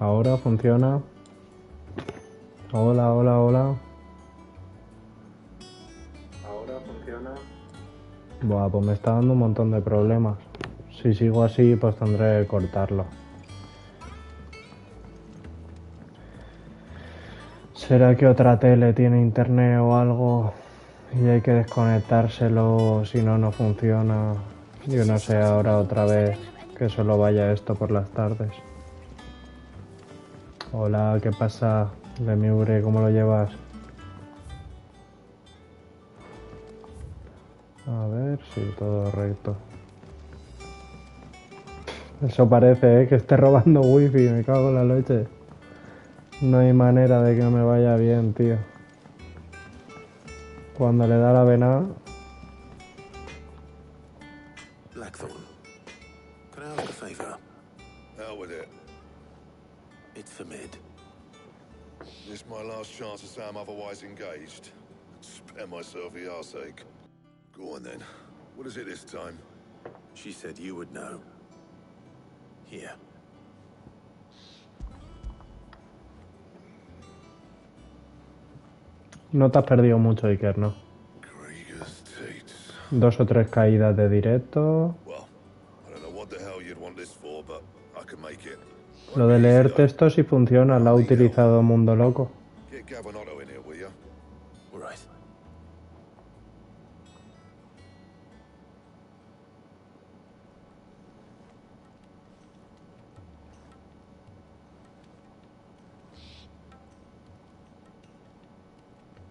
Ahora funciona. Hola, hola, hola. Ahora funciona. Buah, pues me está dando un montón de problemas. Si sigo así, pues tendré que cortarlo. ¿Será que otra tele tiene internet o algo y hay que desconectárselo, si no, no funciona? Yo no sé ahora otra vez que solo vaya esto por las tardes. Hola, ¿qué pasa? Lemiure, ¿cómo lo llevas? A ver, sí, todo recto. Eso parece, que esté robando wifi, me cago en la leche. No hay manera de que me vaya bien, tío. Cuando le da la vena... Blackthorn, can I ask a favor? Hell with it. It's for Mid. This my last chance to say I'm otherwise engaged. Spare myself the arseache. Go on then. What is it this time? She said you would know. Here. No te has perdido mucho, Iker, ¿no? 2 o 3 caídas de directo. Lo de leer texto sí funciona, lo ha utilizado Mundo Loco.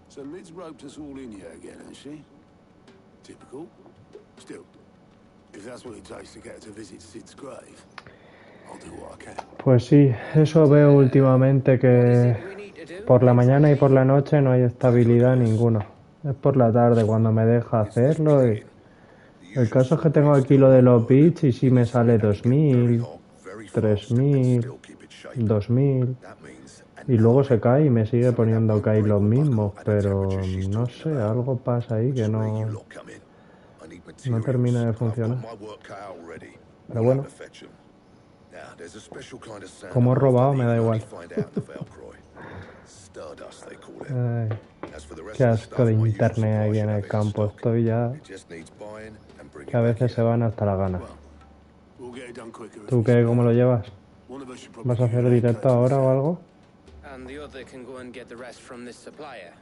So Mid's roped us all in here again, hasn't she? Typical. Still, if that's what it takes to get her to visit Sid's grave, I'll do what I can. Pues sí, eso veo últimamente, que por la mañana y por la noche no hay estabilidad ninguna. Es por la tarde cuando me deja hacerlo y... El caso es que tengo aquí lo de los bits y sí me sale 2000, 3000, 2000... Y luego se cae y me sigue poniendo que hay los mismos, pero no sé, algo pasa ahí que no termina de funcionar. Pero bueno, como he robado me da igual. Ay, qué asco de internet aquí en el campo, estoy ya que a veces se van hasta la gana. ¿Tú qué, cómo lo llevas? ¿Vas a hacer directo ahora o algo? And the other can go and get the rest from this supplier.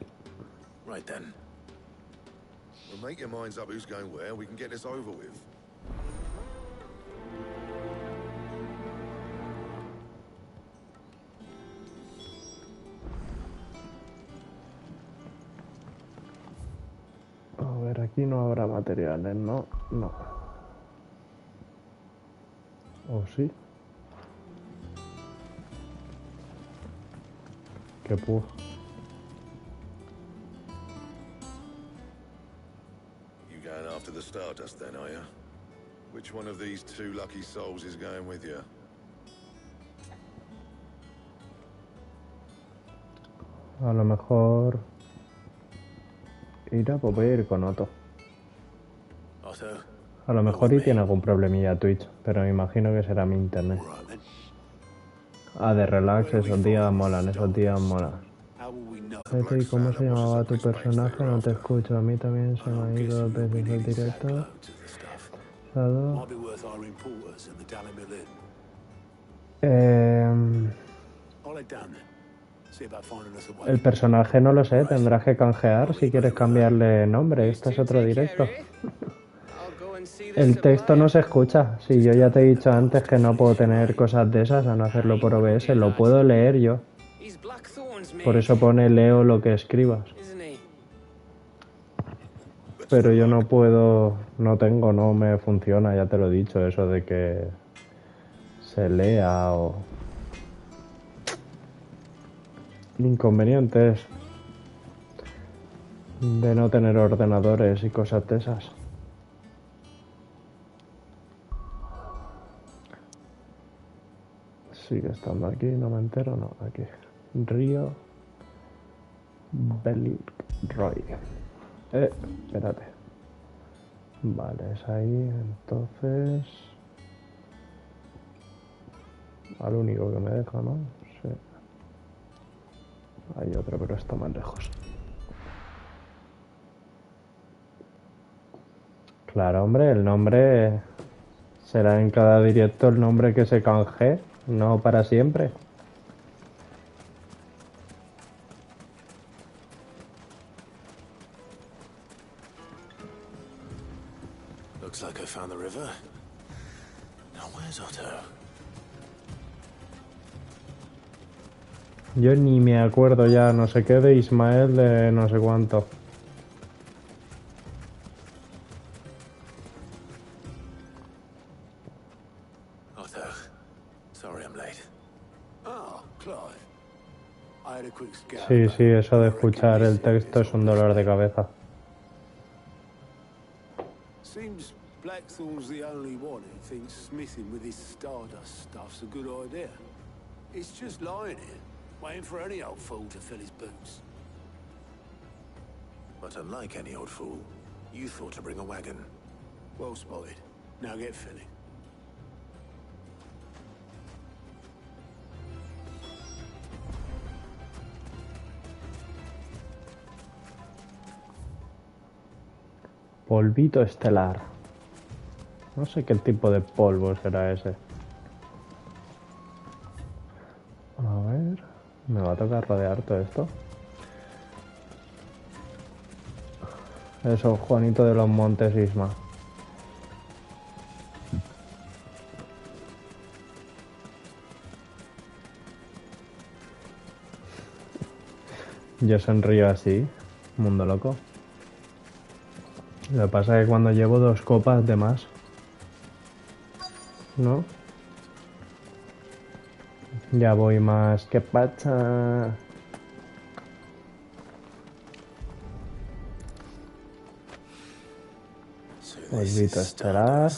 Right then. Well, make your minds up who's going where, we can get this over with. A ver, aquí no habrá materiales, ¿no? No. ¿O sí? Qué puf. You going after the Stardust then, are you? Which one of these two lucky souls is going with you? A lo mejor... Irá, pues voy a ir con Otto. A lo mejor y tiene algún problemilla Twitch, pero me imagino que será mi internet. Ah, de relax, esos días molan, esos días molan. ¿Y cómo se llamaba tu personaje? No te escucho, a mí también se me ha ido 2 veces el directo. Lado. El personaje no lo sé, tendrás que canjear si quieres cambiarle nombre, esto es otro directo. El texto no se escucha, si yo ya te he dicho antes que no puedo tener cosas de esas a no hacerlo por OBS, lo puedo leer yo. Por eso pone leo lo que escribas. Pero yo no puedo, no tengo, no me funciona, ya te lo he dicho, eso de que se lea o... Inconvenientes de no tener ordenadores y cosas de esas. Sigue estando aquí, no me entero, no, aquí. Río Belirroy. Espérate. Vale, es ahí, entonces... Al único que me deja, ¿no? Sí. Hay otro, pero está más lejos. Claro, hombre, el nombre será en cada directo el nombre que se canje, no para siempre. Looks like I found the river. Now where's Otto? Yo ni me acuerdo ya, no sé qué de Ismael de no sé cuánto. Otto, sorry I'm late. Ah, Clive. I had a quick scan. Sí, sí, eso de escuchar el texto es un dolor de cabeza. Seems Blackthorn's the only one who thinks smithing with his Stardust stuff's a good idea. It's just lying here, waiting for any old fool to fill his boots. But unlike any old fool, you thought to bring a wagon. Well spotted. Now get filling. Polvito estelar. No sé qué tipo de polvo será ese. A ver... Me va a tocar rodear todo esto. Eso, Juanito de los Montes, Isma. Yo sonrío así, mundo loco. Lo que pasa es que cuando llevo 2 copas de más, ¿no? Ya voy más. ¿Qué pasa? Polvito estelar.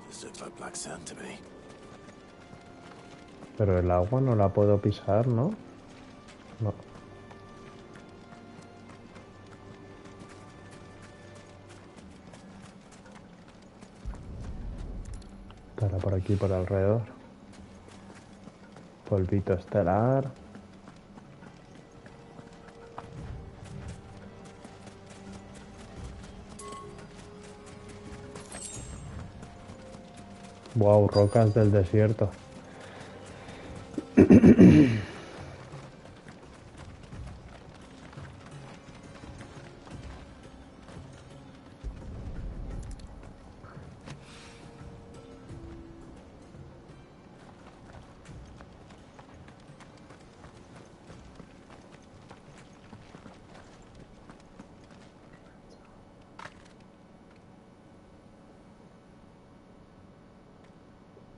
This looks like black sand to me. Pero el agua no la puedo pisar, ¿no? No. Estará por aquí, por alrededor. Polvito estelar. Wow, rocas del desierto.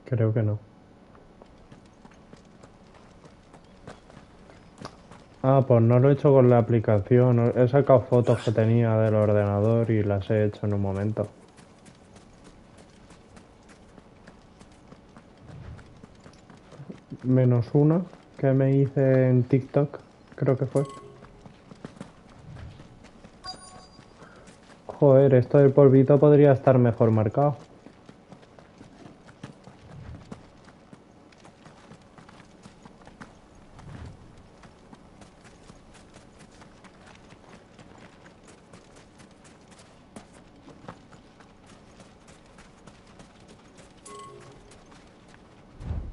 Creo que no. Ah, pues no lo he hecho con la aplicación. He sacado fotos que tenía del ordenador y las he hecho en un momento. Menos una que me hice en TikTok, creo que fue. Joder, esto del polvito podría estar mejor marcado.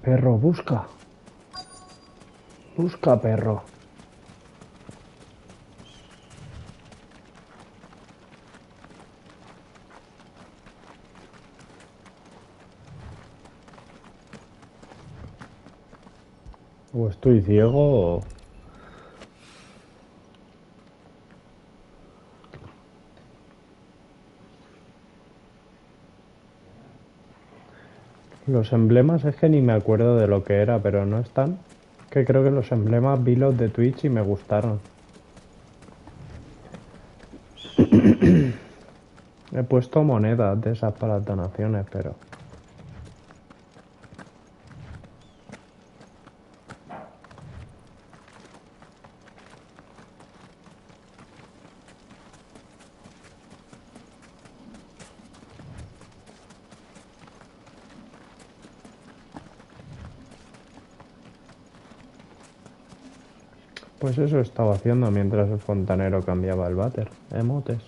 Perro, busca. Busca, perro. O estoy ciego o... Los emblemas es que ni me acuerdo de lo que era, pero no están. Que creo que los emblemas vi los de Twitch y me gustaron. He puesto monedas de esas para las donaciones, pero... Pues eso estaba haciendo mientras el fontanero cambiaba el váter. Emotes.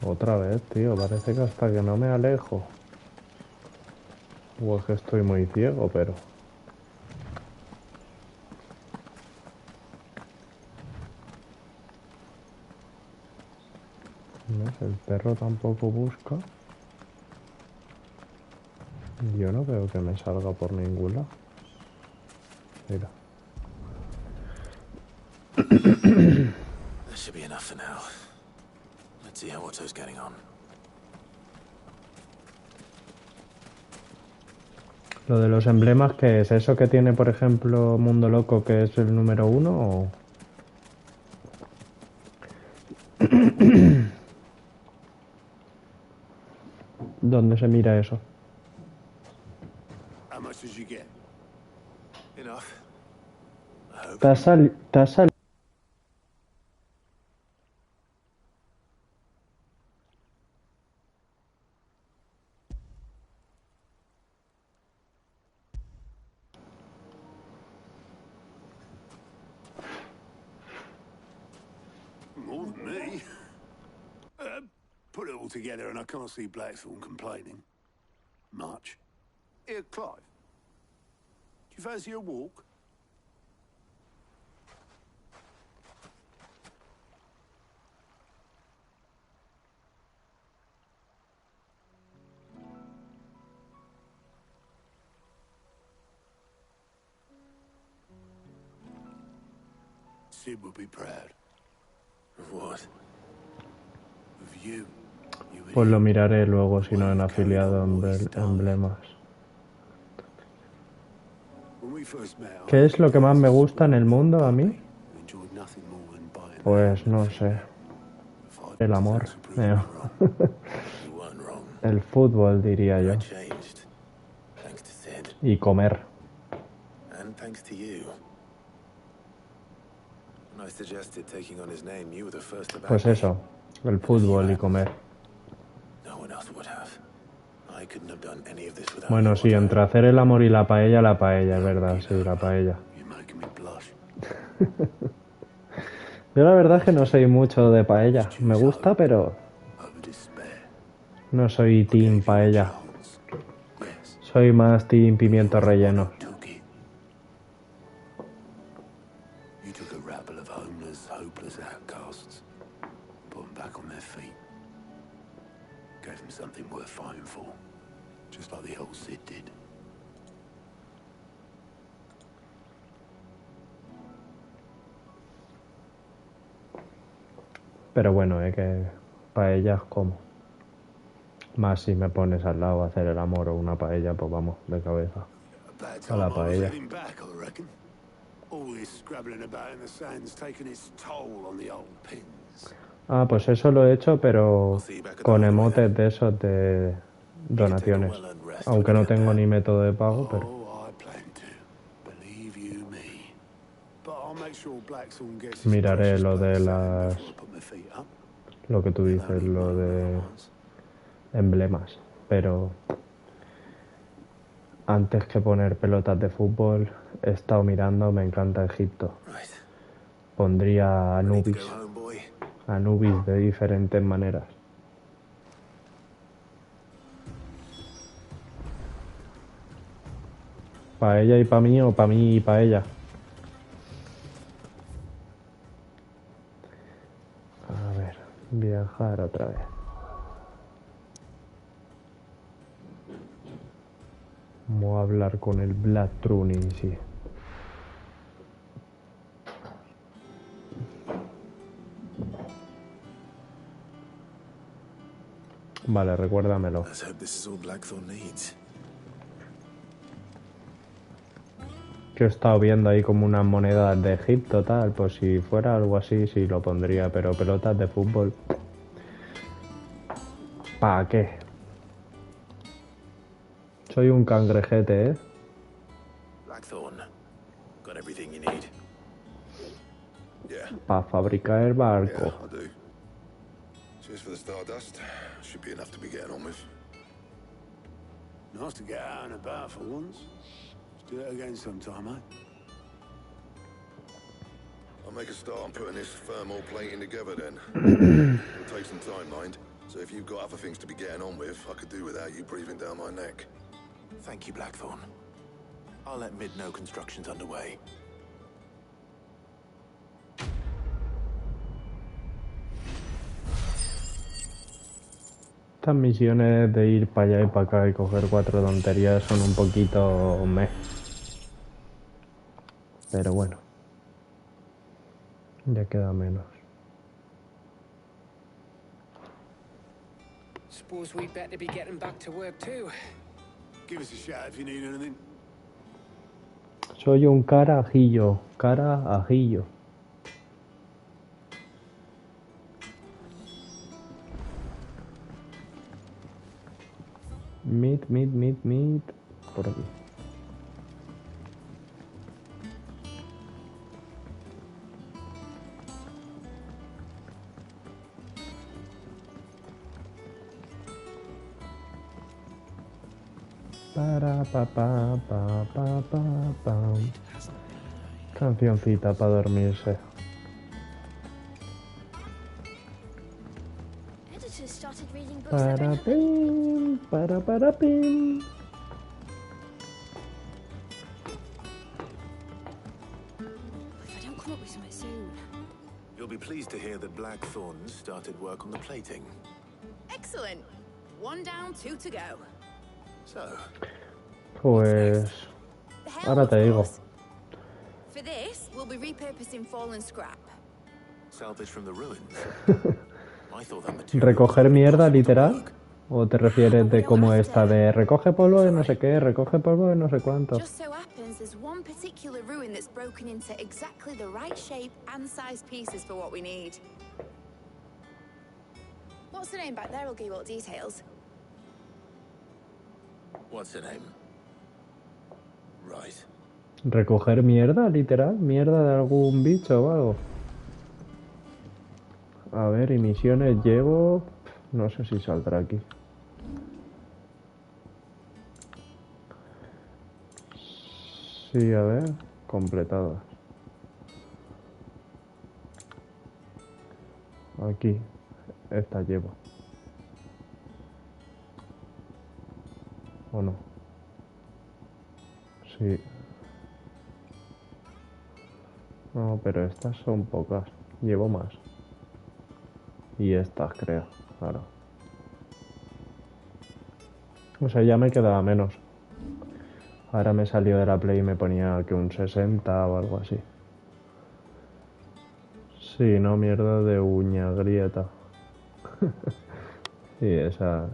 Otra vez, tío. Parece que hasta que no me alejo. O es que estoy muy ciego, pero... No sé, el perro tampoco busca. Yo no veo que me salga por ningún lado. Mira. That should be enough for now. Let's see how Otto's getting on. Lo de los emblemas, ¿qué es? ¿Eso que tiene, por ejemplo, Mundo Loco, que es el número 1? O... ¿Dónde se mira eso? How much did you get? Enough. I hope. ¿Te has salido? More than me. Put it all together and I can't see Blackthorn complaining. Much. Here, Clive. Do you fancy a walk? Sid would be proud. Of what? Of you. You Pues lo idiot. miraré luego, si no en afiliado emblemas. When we first met, I ¿Qué es lo que más me gusta en el mundo a mí? enjoyed nothing more than buying Pues no sé. El amor. You weren't wrong. El fútbol, diría I yo. changed. Thanks to Sid. Y comer. And thanks to you. When I suggested taking on his name, you were the first to back Pues me. eso. El fútbol y comer. No one else would have. I couldn't have done any of this without Bueno, you, sí, Otto. entre hacer el amor y la paella, es verdad, sí, la paella. You're making me blush. Yo la verdad es que no soy mucho de paella. Me gusta, pero Over despair. no soy team paella. Chance. Yes. Soy más team pimiento relleno. Took it. You took a rabble of homeless, hopeless outcasts, put them back on their feet. Gave them something worth fighting for. Just like the old Sid did. Pero bueno, que paellas como. Más si me pones al lado a hacer el amor o una paella, pues vamos, de cabeza. Bad A time la I was paella. heading back, I reckon. All this scrabbling about in the sand's taken its toll on the old pins. Ah, pues eso lo he hecho, pero con emotes de esos de donaciones. Aunque no tengo ni método de pago, pero... Oh, I plan to. Believe you me. But I'll make sure Blackthorn gets his Miraré precious lo de black sand las... before I put my feet up. Lo que tú dices, lo de emblemas. Pero antes que poner pelotas de fútbol, he estado mirando, me encanta Egipto. Right. Pondría Need to Anubis. go home, boy. Anubis de diferentes maneras. ¿Pa ella y pa mí o pa mí y pa ella? A ver, viajar otra vez. Vamos a hablar con el Black Truning, sí. Vale, recuérdamelo. Let's hope this is all Blackthorn needs. Que he estado viendo ahí como unas monedas de Egipto, tal. Pues si fuera algo así, sí lo pondría. Pero pelotas de fútbol... ¿Para qué? Soy un cangrejete, ¿eh? Blackthorn. Got everything you need. Yeah, Para fabricar el barco. I do. Cheers for the stardust. Should be enough to be getting on with. Nice to get out and about for once. Let's do it again sometime, eh? I'll make a start on putting this thermal plating together then. It'll take some time, mind. So if you've got other things to be getting on with, I could do without you breathing down my neck. Thank you, Blackthorn. I'll let Mid know construction's underway. Estas misiones de ir para allá y para acá y coger 4 tonterías son un poquito meh. Pero bueno. Ya queda menos. Suppose we'd better be getting back to work too. Give us a shout if you need anything. Soy un carajillo. Carajillo. Meet. Por aquí. Pa. Cancioncita para dormirse. Para pim. If I don't come up with something soon. You'll be pleased to hear that Blackthorn's started work on the plating. Excellent. 1 down, 2 to go. So, Pues The hell, ahora of te digo. course. For this, we'll be repurposing fallen scrap. salvage from the ruins. I thought that material ¿Recoger mierda was impossible to literal? work. ¿O te refieres de cómo esta de recoge polvo de no sé qué, recoge polvo de no sé cuánto? Just so happens there's one particular ruin that's broken into exactly the right shape and size pieces for what we need. What's the name back there? I'll give you all the details. What's her name? Right. ¿Recoger mierda literal? ¿Mierda de algún bicho o algo? A ver, y misiones llevo... No sé si saldrá aquí. Sí, a ver, completadas. Aquí, esta llevo. ¿O no? Sí. No, pero estas son pocas. Llevo más. Y estas, creo. Claro. O sea, ya me quedaba menos. Ahora me salió de la Play y me ponía que un 60 o algo así. Sí, no, mierda de uña grieta. Sí, esas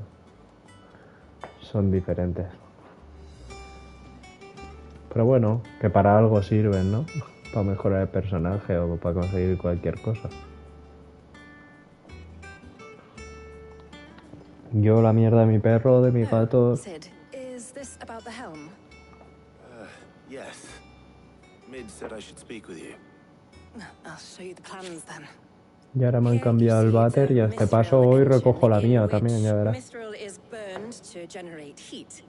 son diferentes. Pero bueno, que para algo sirven, ¿no? Para mejorar el personaje o para conseguir cualquier cosa. Yo la mierda de mi perro, de mi gato... Sid, is this about the helm? Yes. Mid said I should speak with you. I'll show you the plans then. Y ahora me han cambiado el váter y a este paso hoy recojo la mía también, ya verás. Mistral is burned to generate heat.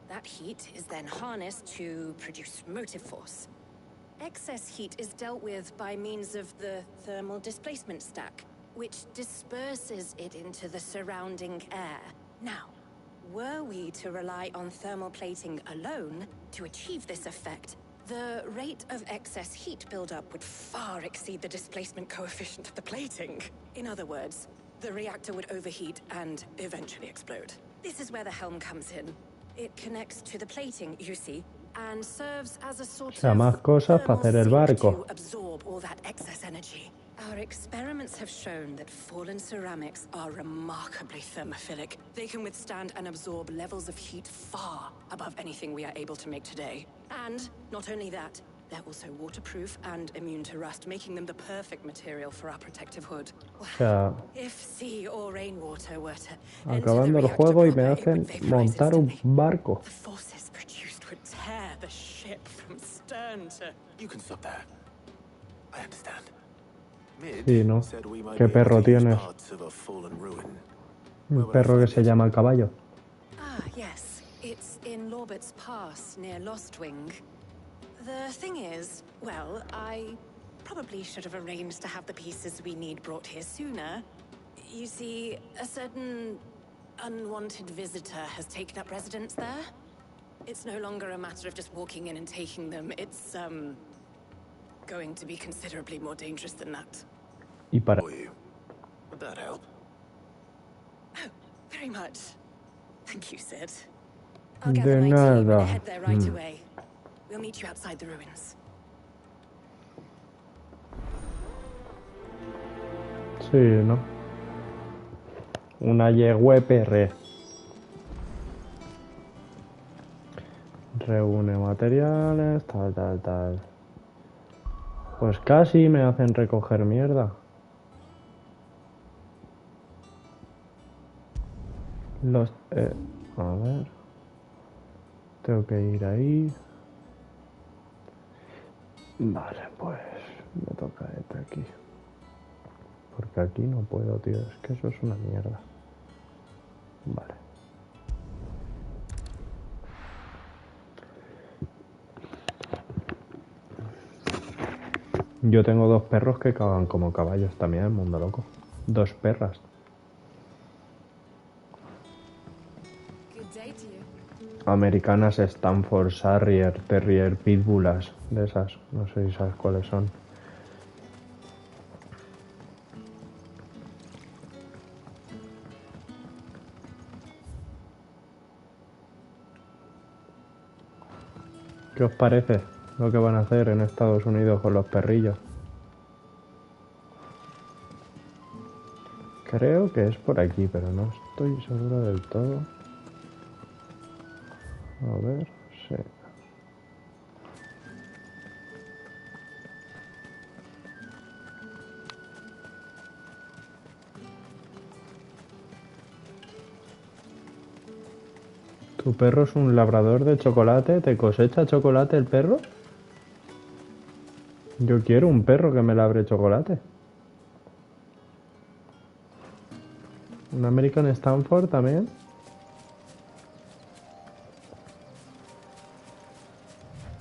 That heat is then harnessed to produce motive force. Excess heat is dealt with by means of the thermal displacement stack, which disperses it into the surrounding air. Now, were we to rely on thermal plating alone to achieve this effect, the rate of excess heat buildup would far exceed the displacement coefficient of the plating. In other words, the reactor would overheat and eventually explode. This is where the helm comes in. It connects to the plating, you see, and serves as a sort O sea, más cosas para hacer el barco. to absorb all that excess energy. Our experiments have shown that fallen ceramics are remarkably thermophilic. They can withstand and absorb levels of heat far above anything we are able to make today. And not only that, they're also waterproof and immune to rust, making them the perfect material for our protective hood. O sea, If sea or rainwater were to acabando el juego y me hacen montar un barco. the forces produced would tear the ship from stern to... You can stop there. I understand. Mid Sí, ¿no? said we might ¿Qué be able perro to use tienes? parts of a fallen ruin. Un perro que se llama Caballo. Ah, yes. It's in Lorbert's Pass, near Lostwing. The thing is, well, I probably should have arranged to have the pieces we need brought here sooner. You see, a certain unwanted visitor has taken up residence there. It's no longer a matter of just walking in and taking them. It's, going to be considerably more dangerous than that. Y para... For you. Would that help? Oh, very much. Thank you, Sid. I'll gather De my team and nada. head there right away. We'll meet you outside the ruins. Sí, ¿no? Una YWPR. Reúne materiales, tal. Pues casi me hacen recoger mierda. Los... a ver... Tengo que ir ahí. Vale, pues... Me toca este aquí. Porque aquí no puedo, tío. Es que eso es una mierda. Vale. Yo tengo 2 perros que cagan como caballos también, el mundo loco. 2 perras. Americanas Stanford, Terrier, Pitbullas, de esas. No sé si sabes cuáles son. ¿Qué os parece lo que van a hacer en Estados Unidos con los perrillos? Creo que es por aquí, pero no estoy seguro del todo. A ver, sí. ¿Tu perro es un labrador de chocolate? ¿Te cosecha chocolate el perro? Yo quiero un perro que me labre chocolate. ¿Un American Stanford también?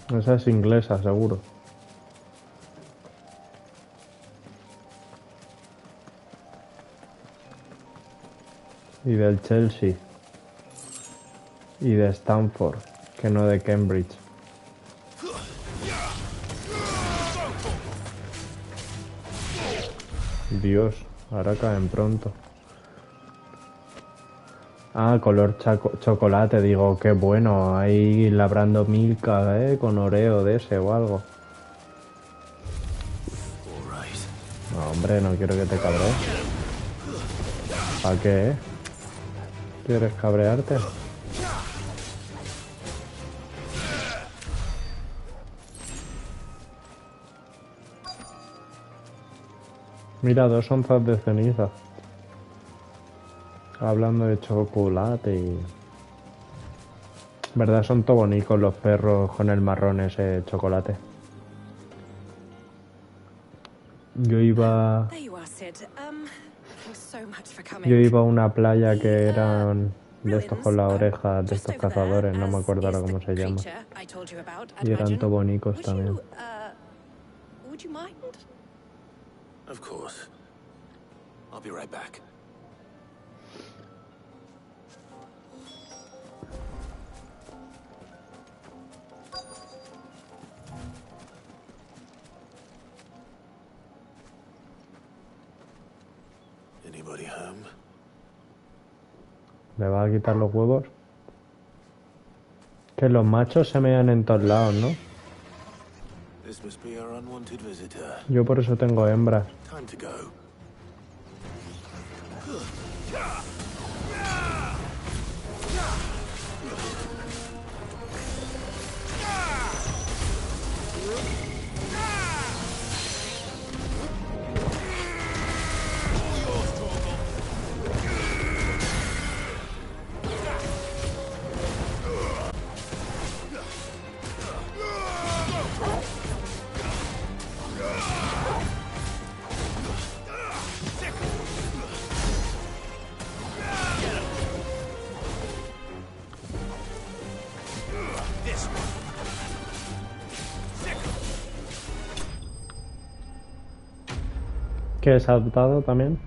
Esa es inglesa, seguro. Y del Chelsea. Y de Stanford, que no de Cambridge. Dios, ahora caen pronto. Ah, color chocolate, digo, qué bueno, ahí labrando Milka, con Oreo de ese o algo. No, hombre, no quiero que te cabrees. ¿Para qué, ¿Quieres cabrearte? Mira, 2 onzas de ceniza. Hablando de chocolate y... ¿Verdad? Son todo bonitos los perros con el marrón ese chocolate. Yo iba a una playa que eran de estos con las orejas, de estos cazadores, no me acuerdo ahora cómo se llama. Y eran todo bonitos también. Of course. I'll be right back. Anybody home? ¿Le va a quitar los huevos? Que los machos se mean en todos lados, ¿no? This must be our unwanted visitor. Yo por eso tengo hembras. Time to go. ¿Qué es adoptado también?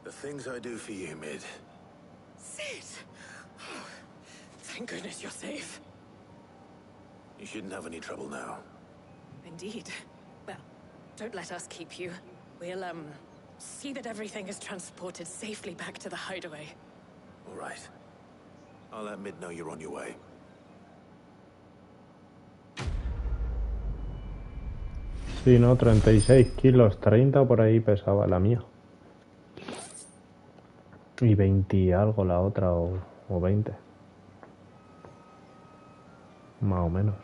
The things I do for you, Mid. Sid! Oh, thank goodness you're safe. You shouldn't have any trouble now. Indeed. Well, don't let us keep you. We'll, see that everything is transported safely back to the hideaway. All right. I'll let Mid know you're on your way. Sí, ¿no? 36 kilos, 30 por ahí pesaba la mía. Y 20 y algo la otra, o 20. Más o menos.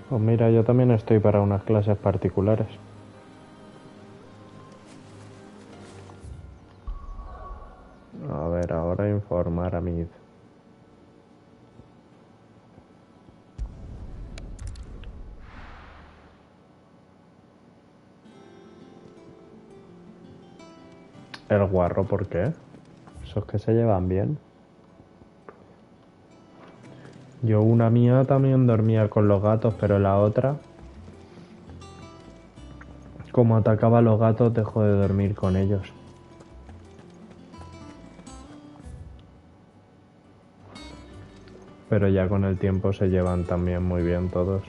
Pues mira, yo también estoy para unas clases particulares. A ver, ahora informar a mi... El guarro, ¿por qué? Esos que se llevan bien. Yo una mía también dormía con los gatos, pero la otra, como atacaba a los gatos, dejó de dormir con ellos. Pero ya con el tiempo se llevan también muy bien todos.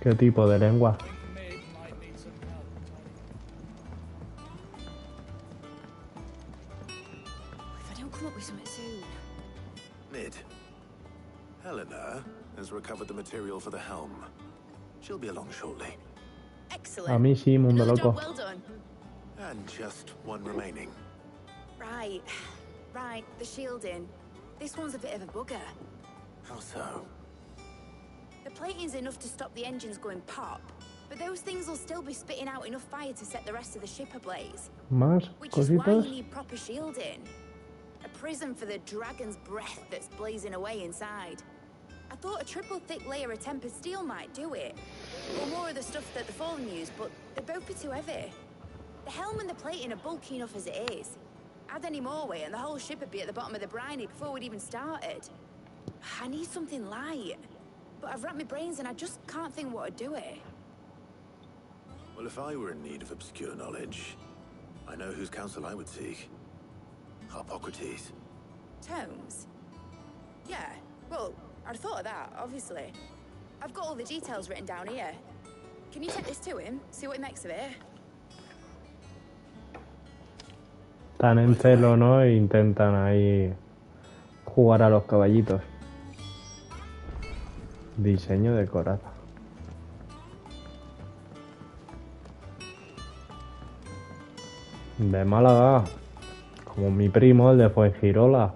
¿Qué tipo de lengua? If I don't come up with something soon. Mid. Helena has recovered the material for the helm. She'll be along shortly. Excellent. A mí sí, mundo Another loco. job well done. And just one remaining. Right. Right, the shielding. This one's a bit of a bugger. How so? The plating's enough to stop the engines going pop, but those things will still be spitting out enough fire to set the rest of the ship ablaze. ¿Más Which is why you cositas? need proper shielding. A prison for the dragon's breath that's blazing away inside. I thought a triple thick layer of tempered steel might do it. Or more of the stuff that the Fallen use, but they'd both be too heavy. The helm and the plating are bulky enough as it is. Add any more weight and the whole ship would be at the bottom of the briny before we'd even started. I need something light. But I've racked my brains and I just can't think what to do it. Well, if I were in need of obscure knowledge, I know whose counsel I would seek. Hippocrates. Tomes? Yeah, well, I'd thought of that, obviously. I've got all the details written down here. Can you take this to him? See what he makes of it? Están en celo, ¿no? E intentan ahí jugar a los caballitos. Diseño de coraza. De Málaga. Como mi primo, el de Fuengirola.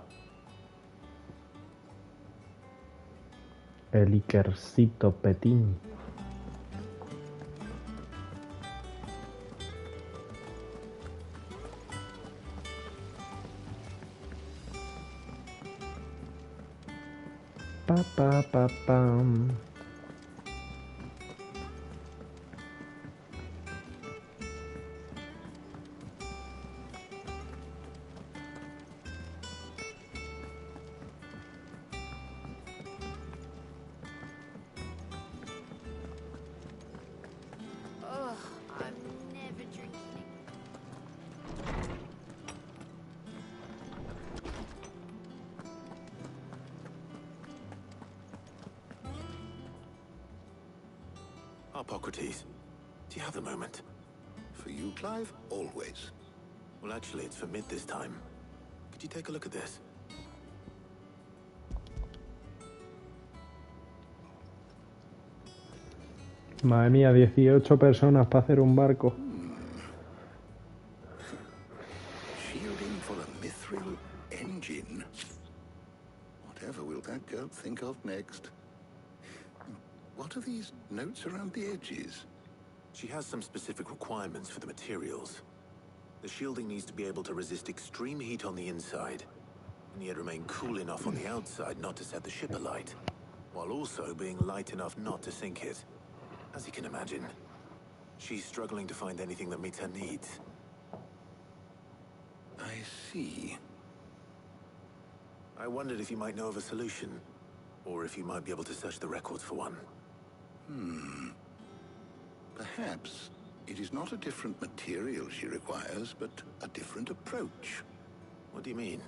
El Ikercito Petín. Pa, pa, pa, pam. Ugh, I'm never drinking. Hippocrates. Do you have a moment? For you, Clive, always. Well, actually, it's for Mid this time. Could you take a look at this? Madre mía, 18 personas para hacer un barco. Shielding for a mithril engine. Whatever will that girl think of next? What are these notes around the edges? She has some specific requirements for the materials. The shielding needs to be able to resist extreme heat on the inside, and yet remain cool enough on the outside not to set the ship alight, while also being light enough not to sink it. As you can imagine, she's struggling to find anything that meets her needs. I see. I wondered if you might know of a solution, or if you might be able to search the records for one. Perhaps it is not a different material she requires, but a different approach. What do you mean?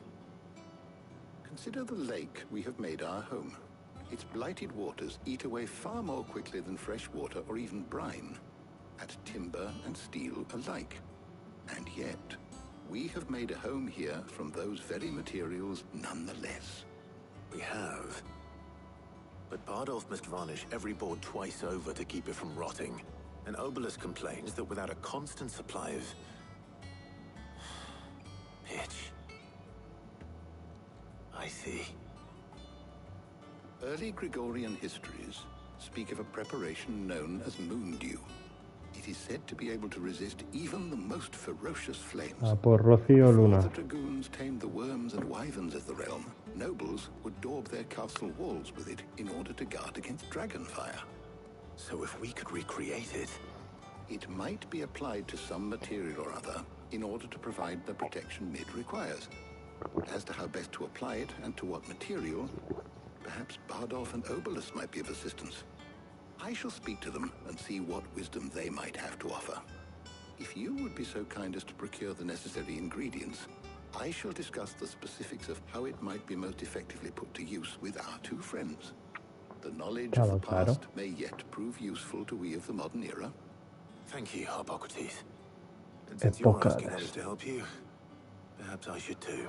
Consider the lake we have made our home. Its blighted waters eat away far more quickly than fresh water or even brine, at timber and steel alike. And yet, we have made a home here from those very materials nonetheless. We have. But Bardolph must varnish every board twice over to keep it from rotting. And Obelus complains that without a constant supply of pitch. I see. Early Gregorian histories speak of a preparation known as moon dew. It is said to be able to resist even the most ferocious flames. Por Rocío Before Luna. the dragoons tamed the worms and wyverns of the realm, nobles would daub their castle walls with it in order to guard against dragonfire. So if we could recreate it... It might be applied to some material or other in order to provide the protection Mid requires. As to how best to apply it and to what material, perhaps Bardolph and Obelus might be of assistance. I shall speak to them and see what wisdom they might have to offer. If you would be so kind as to procure the necessary ingredients, I shall discuss the specifics of how it might be most effectively put to use with our two friends. The knowledge of the past may yet prove useful to we of the modern era. Thank you, Hippocrates. And since you're asking others to help you, perhaps I should too.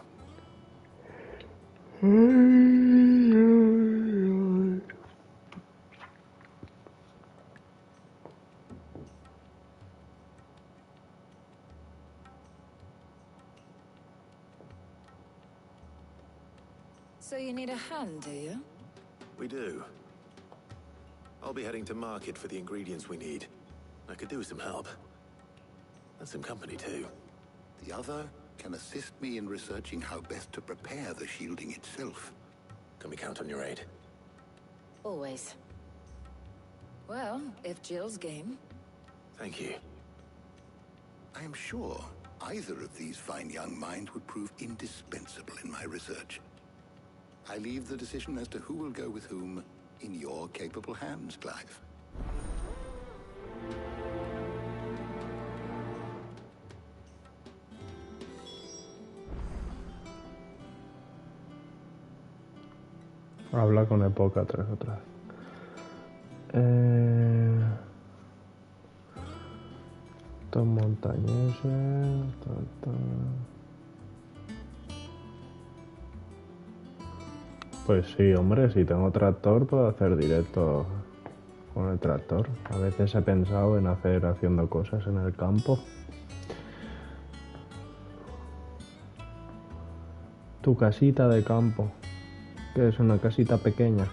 So you need a hand, do you? We do. I'll be heading to market for the ingredients we need. I could do with some help. And some company too. The other can assist me in researching how best to prepare the shielding itself. Can we count on your aid? Always. Well, if Jill's game. Thank you. I am sure either of these fine young minds would prove indispensable in my research. I leave the decision as to who will go with whom in your capable hands, Clive. Habla con época atrás. Estos montañeses. Pues sí, hombre, si tengo tractor puedo hacer directo con el tractor. A veces he pensado en haciendo cosas en el campo. Tu casita de campo, que es una casita pequeña.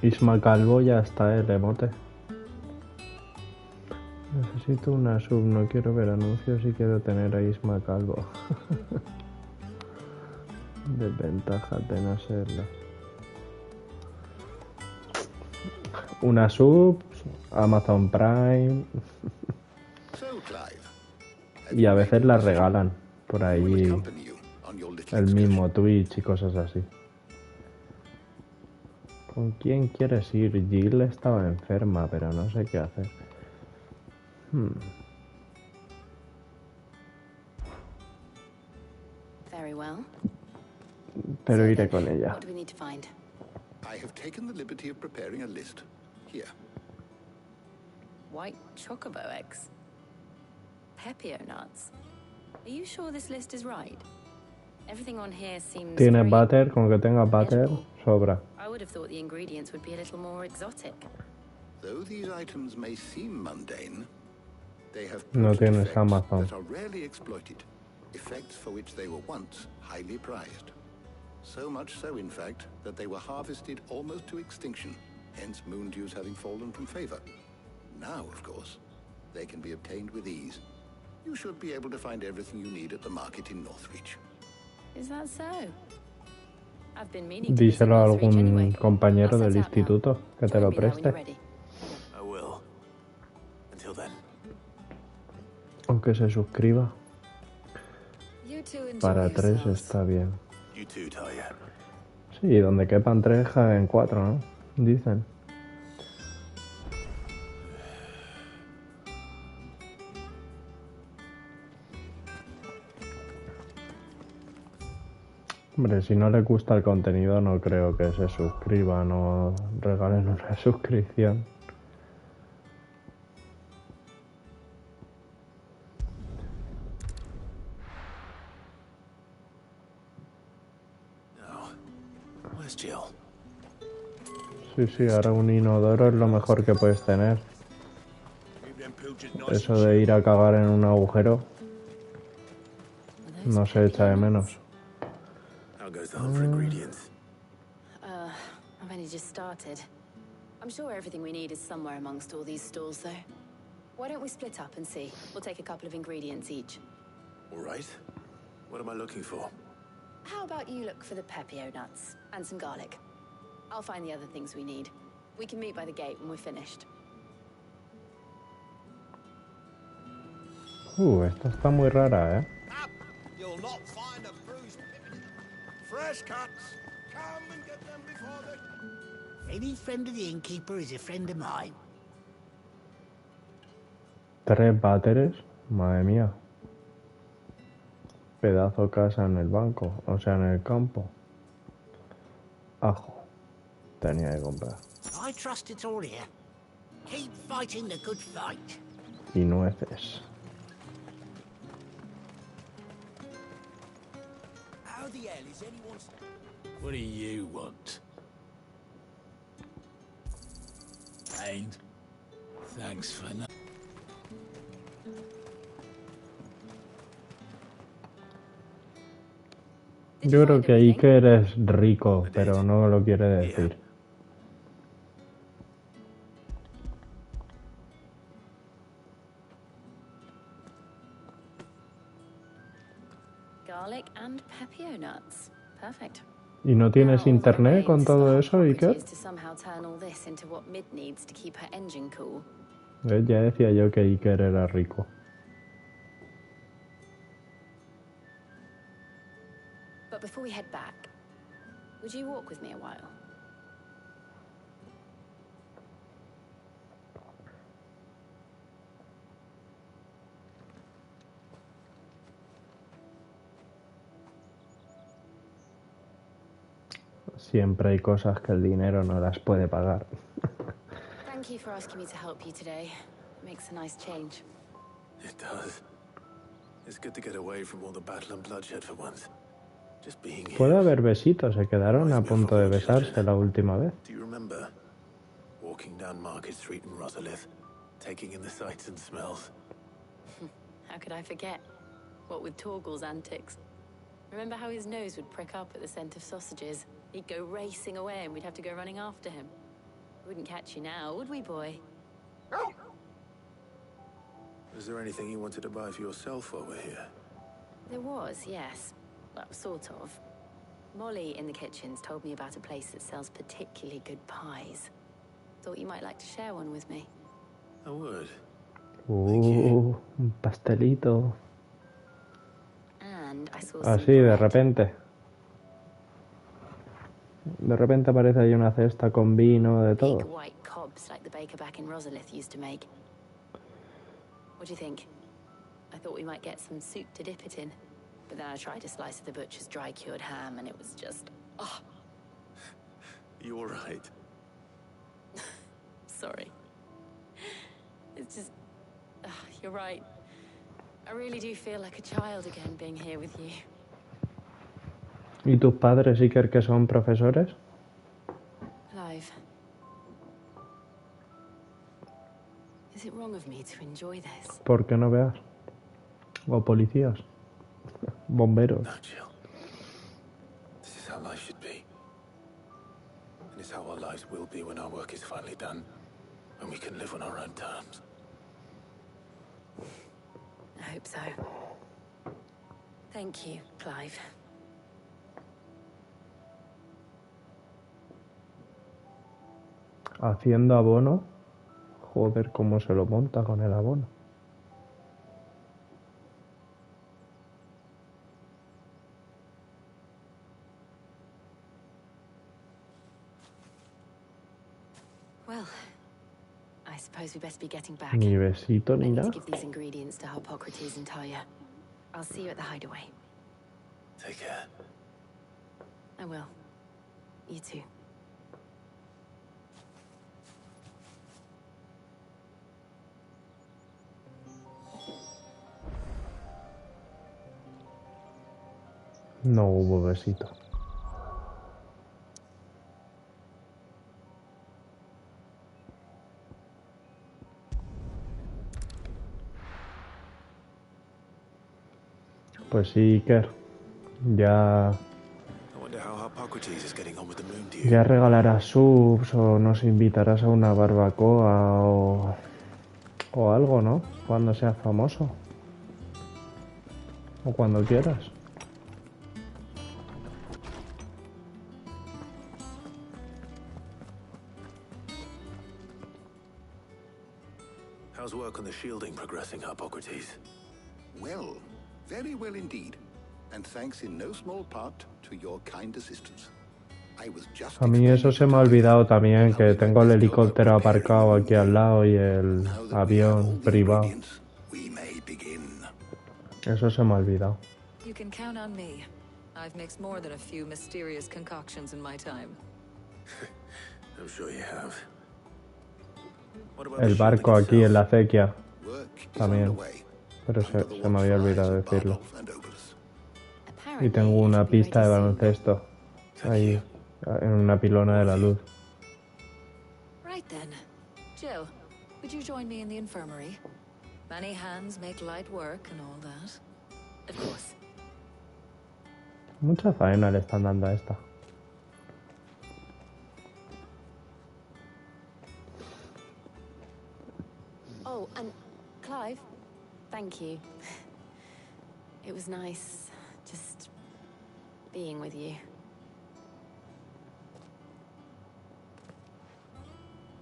Isma Calvo ya está, el emote. Necesito una sub, no quiero ver anuncios y quiero tener a Isma Calvo. Desventajas de no serlo. Una sub, Amazon Prime. Y a veces las regalan por ahí, el mismo Twitch y cosas así. ¿Con quién quieres ir? Jill estaba enferma, pero no sé qué hacer. Very well. Pero iré con ella. What do we need to find? I have taken the liberty of preparing a list. Here. White chocobo eggs. Pepio nuts. Are you sure this list is right? Everything on here seems Tiene very butter, con que tenga butter, edible. sobra. I would have thought the ingredients would be a little more exotic. Though these items may seem mundane, they have No potent tienes effects Amazon. that are rarely exploited, effects for which they were once highly prized. So much so, in fact, that they were harvested almost to extinction, hence moon dews having fallen from favor. Now, of course, they can be obtained with ease. You should be able to find everything you need at the market in Northreach. Is that so? I've been meaning to visit Díselo a Northreach algún anyway. compañero I'll del set out now. instituto que te Join lo me there when you're preste. ready. I will. Until then. Aunque se suscriba. You two enjoy Para 3 yourselves. está bien. You too, Talia. Sí, donde quepan 3 en 4, ¿no? Dicen. Hombre, si no le gusta el contenido no creo que se suscriban o regalen una suscripción. Now, where's Jill? Sí, ahora un inodoro es lo mejor que puedes tener. Eso de ir a cagar en un agujero no se echa de menos. How goes the hunt for ingredients? I've only just started. I'm sure everything we need is somewhere amongst all these stores, though. Why don't we split up and see? We'll take a couple of ingredients each. All right. What am I looking for? How about you look for the pepio nuts and some garlic? I'll find the other things we need. We can meet by the gate when we're finished. Esta está muy rara, ¿eh? You'll not find a bruised pippin. Fresh cuts. Come and get them before they... Any friend of the innkeeper is a friend of mine. 3 váteres, madre mía. Pedazo casa en el banco, o sea, en el campo. Ajo. Tenía que comprar. I trust it's all here. Keep fighting the good fight. Y nueces. How the hell is anyone... What do you want? Ain't. Thanks for no... Yo creo que Iker es rico, pero no lo quiere decir. Garlic and pepio nuts. Perfect. ¿Y no tienes Now, internet con todo the eso, hope Iker? is to somehow turn all this into what Mid needs to keep her engine cool. Ya decía yo que Iker era rico. But before we head back, would you walk with me a while? Siempre hay cosas que el dinero no las puede pagar. Thank you for asking me to help you today. It makes a nice change. It does. It's good to get away from all the battle and bloodshed for once. Just being here. Puede haber besitos, se quedaron a punto de besarse la última vez. Do you remember walking down Market Street in Rosalith, taking in the sights and smells? How could I forget? What with Torgal's antics. Remember how his nose would prick up at the scent of sausages? He'd go racing away and we'd have to go running after him. We wouldn't catch you now, would we, boy? Was there anything you wanted to buy for yourself while we're here? There was, yes. Well, sort of. Molly in the kitchens told me about a place that sells particularly good pies. Thought you might like to share one with me. I would. Thank you. Un pastelito. And I saw Así, some de bread. repente. De repente aparece ahí una cesta con vino, de Big todo. white cobs like the baker back in Rosalith used to make. What do you think? I thought we might get some soup to dip it in. But then I tried a slice of the butcher's dry-cured ham and it was just... Oh, You all right? sorry. It's just... you're right. I really do feel like a child again being here with you. ¿Y tus padres, Iker, que son profesores? Clive. Is it wrong of me to enjoy this? ¿Por qué no veas? O policías. Bomberos. No, Jill. This is how life is how our lives will be when our work is finally done, when we can live on our own terms. I hope so. Thank you, Clive. Haciendo abono. Joder, cómo se lo monta con el abono. Well, I suppose we best be getting back. Ni besito ni I need nada. to give these ingredients to Hippocrates and Talia. I'll see you at the hideaway. Take care. I will. You too. No hubo besito. Pues sí, Iker. Ya I wonder how Hippocrates is getting on with the moon dew. ya regalarás subs o nos invitarás a una barbacoa o algo, ¿no? Cuando seas famoso. O cuando quieras. How's work on the shielding progressing, Hippocrates? Well, very well indeed. And thanks in no small part to your kind assistance. I was just A mí eso se me ha olvidado también, que tengo el helicóptero aparcado aquí al lado y el avión privado. We may begin. Eso se me ha olvidado. You can count on me. I've mixed more than a few mysterious concoctions in my time. I'm sure you have. What about El the barco shielding aquí en la itself? acequia Work is también, underway. pero se me había olvidado decirlo. And Oberus. Y tengo una pista de baloncesto ahí en una pilona de la luz. Right then. Jill, would you join me in the infirmary? Many hands make light work and all that. Of course. Mucha faena le están dando a esta. Oh, and Clive, thank you. It was nice just being with you.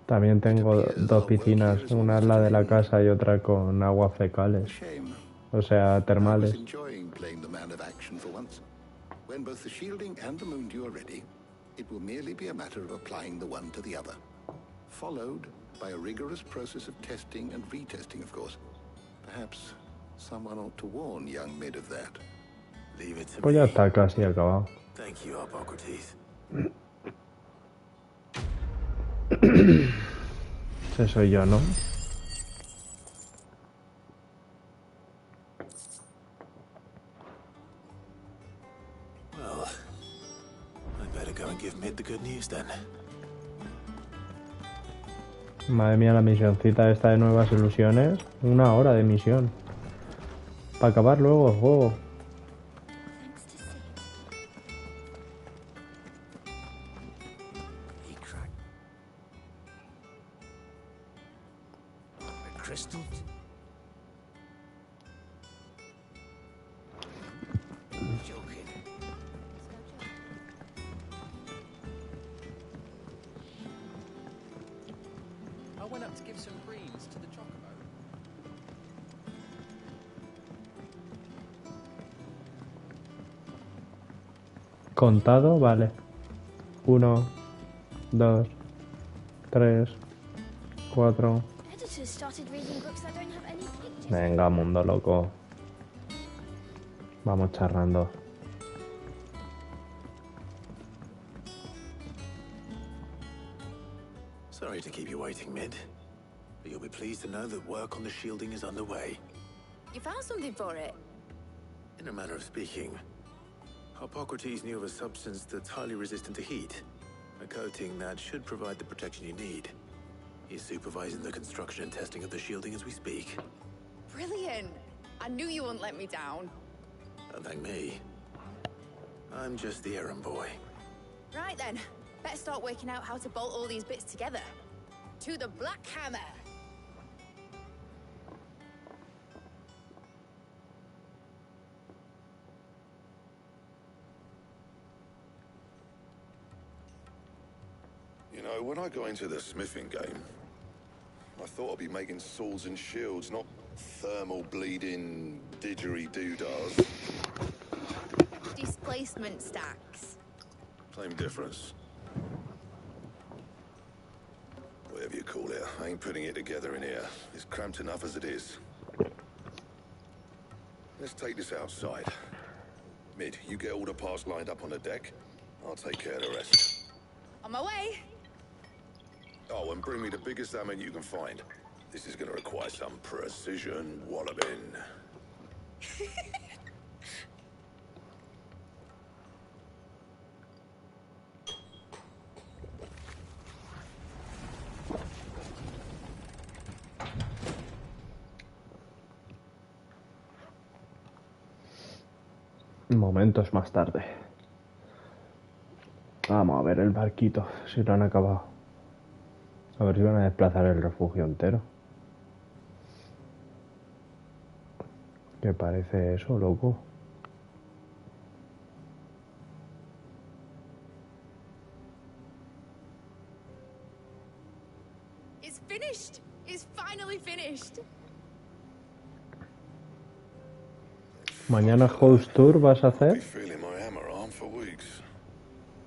También tengo dos piscinas, una es la de la casa y otra con aguas fecales, Shame. o sea, I was termales. enjoying playing the man of action for once. When both the shielding and the moon dew are ready, it will merely be a matter of applying the one to the other. Followed by a rigorous process of testing and retesting, of course. Perhaps someone ought to warn young Mid of that. Leave it to Pues ya me. está casi acabado. Thank you, Hippocrates. Ese soy yo, ¿no? Well, I'd better go and give Mid the good news then. Madre mía, la misioncita esta de nuevas ilusiones. 1 hora de misión. Para acabar luego el juego. He cracked. A crystal? Joking. I went up to give some greens to the chocobo. Contado, vale. 1, 2, 3, 4. Editors started reading books that don't have any pictures. Venga, mundo loco. Vamos charrando. Sorry to keep you waiting, Mid. But you'll be pleased to know that work on the shielding is underway. You found something for it? In a manner of speaking, Hippocrates knew of a substance that's highly resistant to heat. A coating that should provide the protection you need. He's supervising the construction and testing of the shielding as we speak. Brilliant. I knew you wouldn't let me down. Don't thank me. I'm just the errand boy. Right then. Better start working out how to bolt all these bits together. To the Black Hammer. You know, when I got into the smithing game, I thought I'd be making swords and shields, not thermal bleeding didgeridoo-dahs. Displacement stacks. Same difference. Whatever you call it, I ain't putting it together in here. It's cramped enough as it is. Let's take this outside. Mid, you get all the parts lined up on the deck. I'll take care of the rest. On my way. Oh, and bring me the biggest hammer you can find. This is gonna require some precision walloping. Momentos más tarde. Vamos a ver el barquito, si lo han acabado. A ver si van a desplazar el refugio entero. ¿Qué parece eso, loco? It's finished. It's finally finished. Mañana host tour vas a hacer.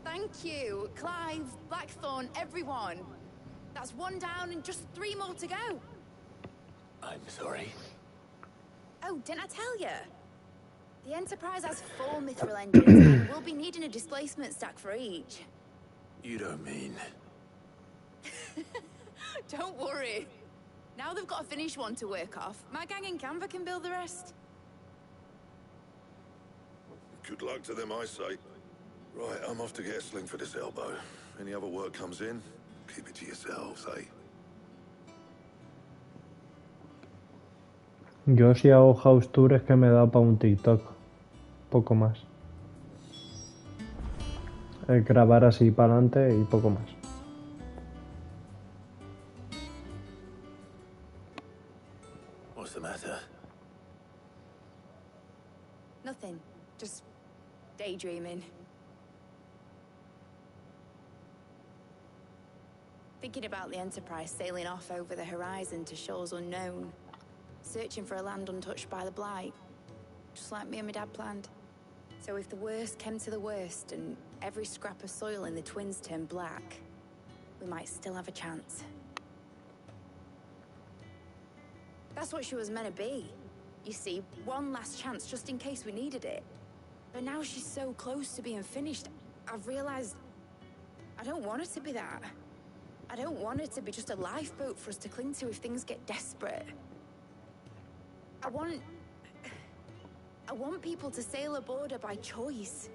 Thank you, Clive, Blackthorn, everyone. That's one down and just 3 more to go. I'm sorry. Oh, didn't I tell you? The Enterprise has 4 mithril engines and we'll be needing a displacement stack for each. You don't mean... Don't worry. Now they've got a finished one to work off. My gang in Canva can build the rest. Good luck to them, I say. Right, I'm off to get a sling for this elbow. Any other work comes in, keep it to yourselves, eh? Yo si hago house tour es que me da para un TikTok. Poco más. Grabar así para adelante y poco más. What's the matter? Nothing. Just daydreaming. Thinking about the Enterprise sailing off over the horizon to shores unknown. Searching for a land untouched by the blight. Just like me and my dad planned. So if the worst came to the worst and every scrap of soil in the Twins turned black, we might still have a chance. That's what she was meant to be. You see, one last chance just in case we needed it. But now she's so close to being finished, I've realized I don't want it to be that. I don't want it to be just a lifeboat for us to cling to if things get desperate. I want people to sail aboard her by choice,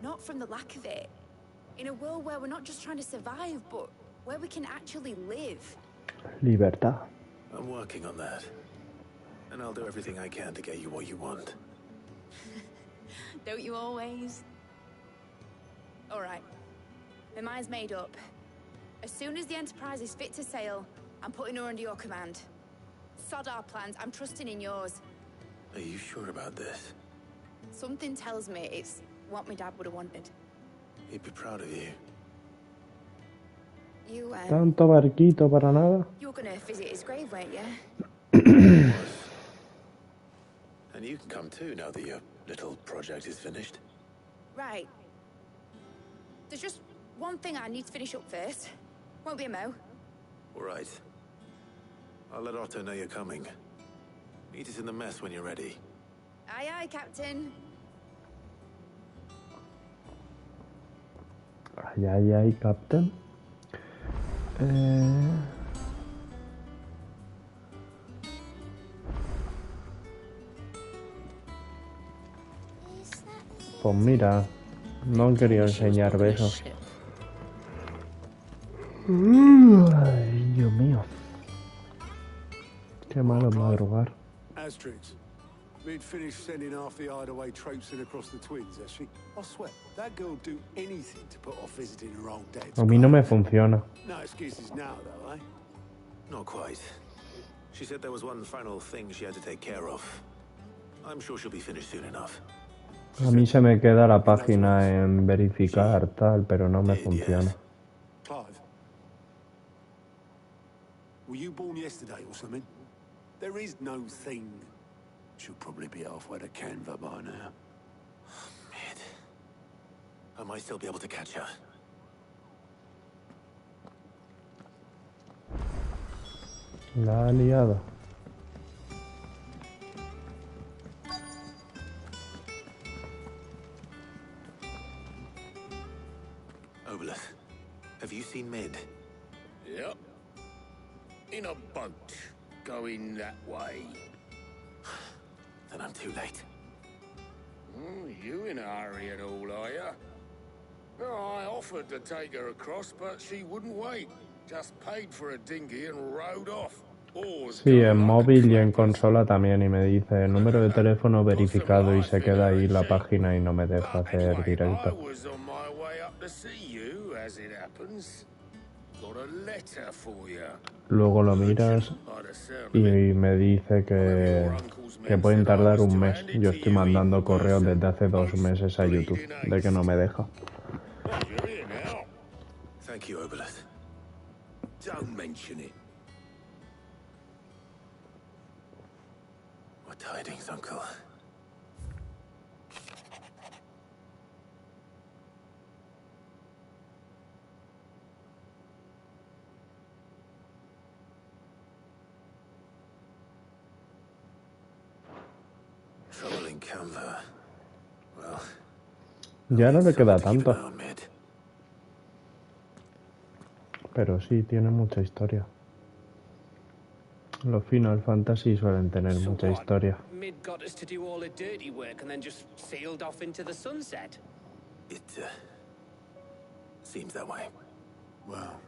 not from the lack of it. In a world where we're not just trying to survive, but where we can actually live. Libertad. I'm working on that. And I'll do everything I can to get you what you want. Don't you always? All right. My mind's made up. As soon as the Enterprise is fit to sail, I'm putting her under your command. Sod our plans, I'm trusting in yours. Are you sure about this? Something tells me it's what my dad would have wanted. He'd be proud of you. You, Tanto barquito para nada. You were gonna visit his grave, weren't you? And you can come too now that your little project is finished. Right. There's just one thing I need to finish up first. Won't be a mo. All right. I'll let Otto know you're coming. Meet us in the mess when you're ready. Aye, aye, Captain. Ay, ay, ay, Captain. Pues mira, no han querido enseñar besos. Ay, Dios mío. Qué malo madrugar. Asterix. Mid finished sending half the hideaway traipsing across the twins, has she? I swear, that girl'd do anything to put off visiting her old dad's. A mí no me funciona. No excuses now, though, eh? Not quite. She said there was one final thing she had to take care of. I'm sure she'll be finished soon enough. A mí se me queda la página en verificar tal, pero no me funciona. Clive, were you born yesterday or something? There is no thing. She'll probably be halfway to Canva by now. Mid. I might still be able to catch her. La ha liado. Obolus, have you seen Mid? Yep. In a boat, going that way. Then I'm too late. You in a hurry at all, are you? Oh, I offered to take her across, but she wouldn't wait. Just paid for a dinghy and rowed off. Sí, en móvil y en consola también, y me dice número de teléfono verificado y se queda ahí la página y no me deja hacer directo. Luego lo miras y me dice que pueden tardar un mes. Yo estoy mandando correos desde hace 2 meses a YouTube de que no me deja. Thank you, Obolus. Don't mention it. What tidings, Uncle? Trouble in Canva. Well, ya no le queda tanto. Pero sí, tiene mucha historia. Los Final Fantasy suelen tener mucha historia. Mid got us to do all the dirty work and then just sailed off into the sunset. It seems that way. Well,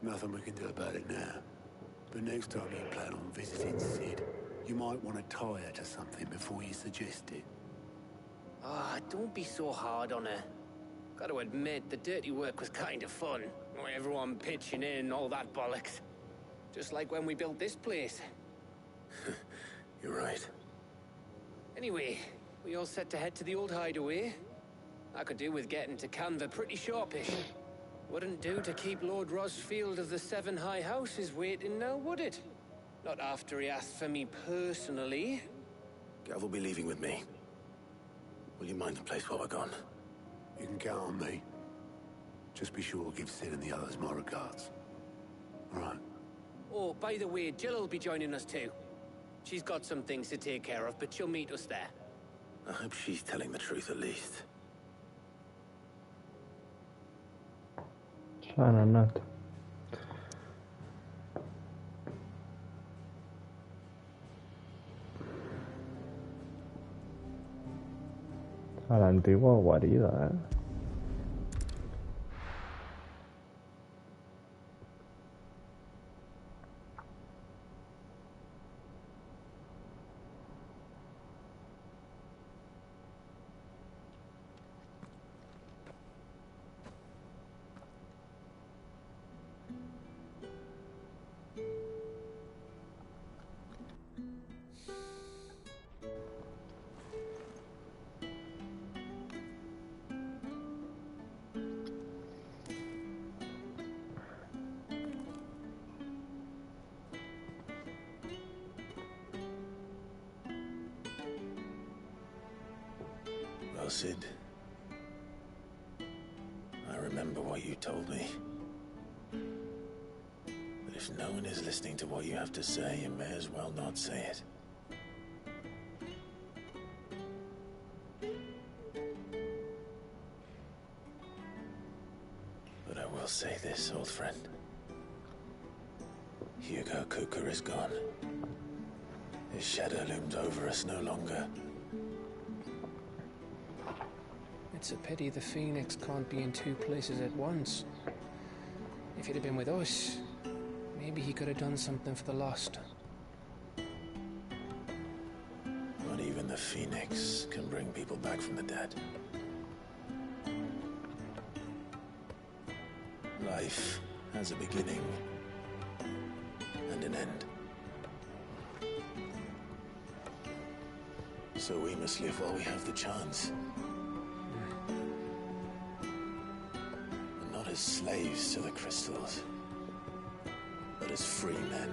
nothing we can do about it now. But next time you plan on visiting Sid, you might want to tie her to something before you suggest it. Ah, don't be so hard on her. Got to admit, the dirty work was kind of fun. Everyone pitching in, all that bollocks. Just like when we built this place. You're right. Anyway, we all set to head to the old hideaway. I could do with getting to Canva pretty sharpish. Wouldn't do to keep Lord Rosfield of the Seven High Houses waiting now, would it? Not after he asked for me personally. Gav will be leaving with me. Will you mind the place while we're gone? You can count on me. Just be sure to give Sid and the others my regards. All right. Oh, by the way, Jill will be joining us too. She's got some things to take care of, but she'll meet us there. I hope she's telling the truth at least. Sananat. A la antigua guarida, Well, Sid, I remember what you told me. But if no one is listening to what you have to say, you may as well not say it. But I will say this, old friend. Hugo Cooker is gone. His shadow looms over us no longer. It's a pity the Phoenix can't be in 2 places at once. If he'd have been with us, maybe he could have done something for the lost. What a phoenix can bring people back from the dead. Life has a beginning and an end. So we must live while we have the chance. And not as slaves to the crystals, but as free men.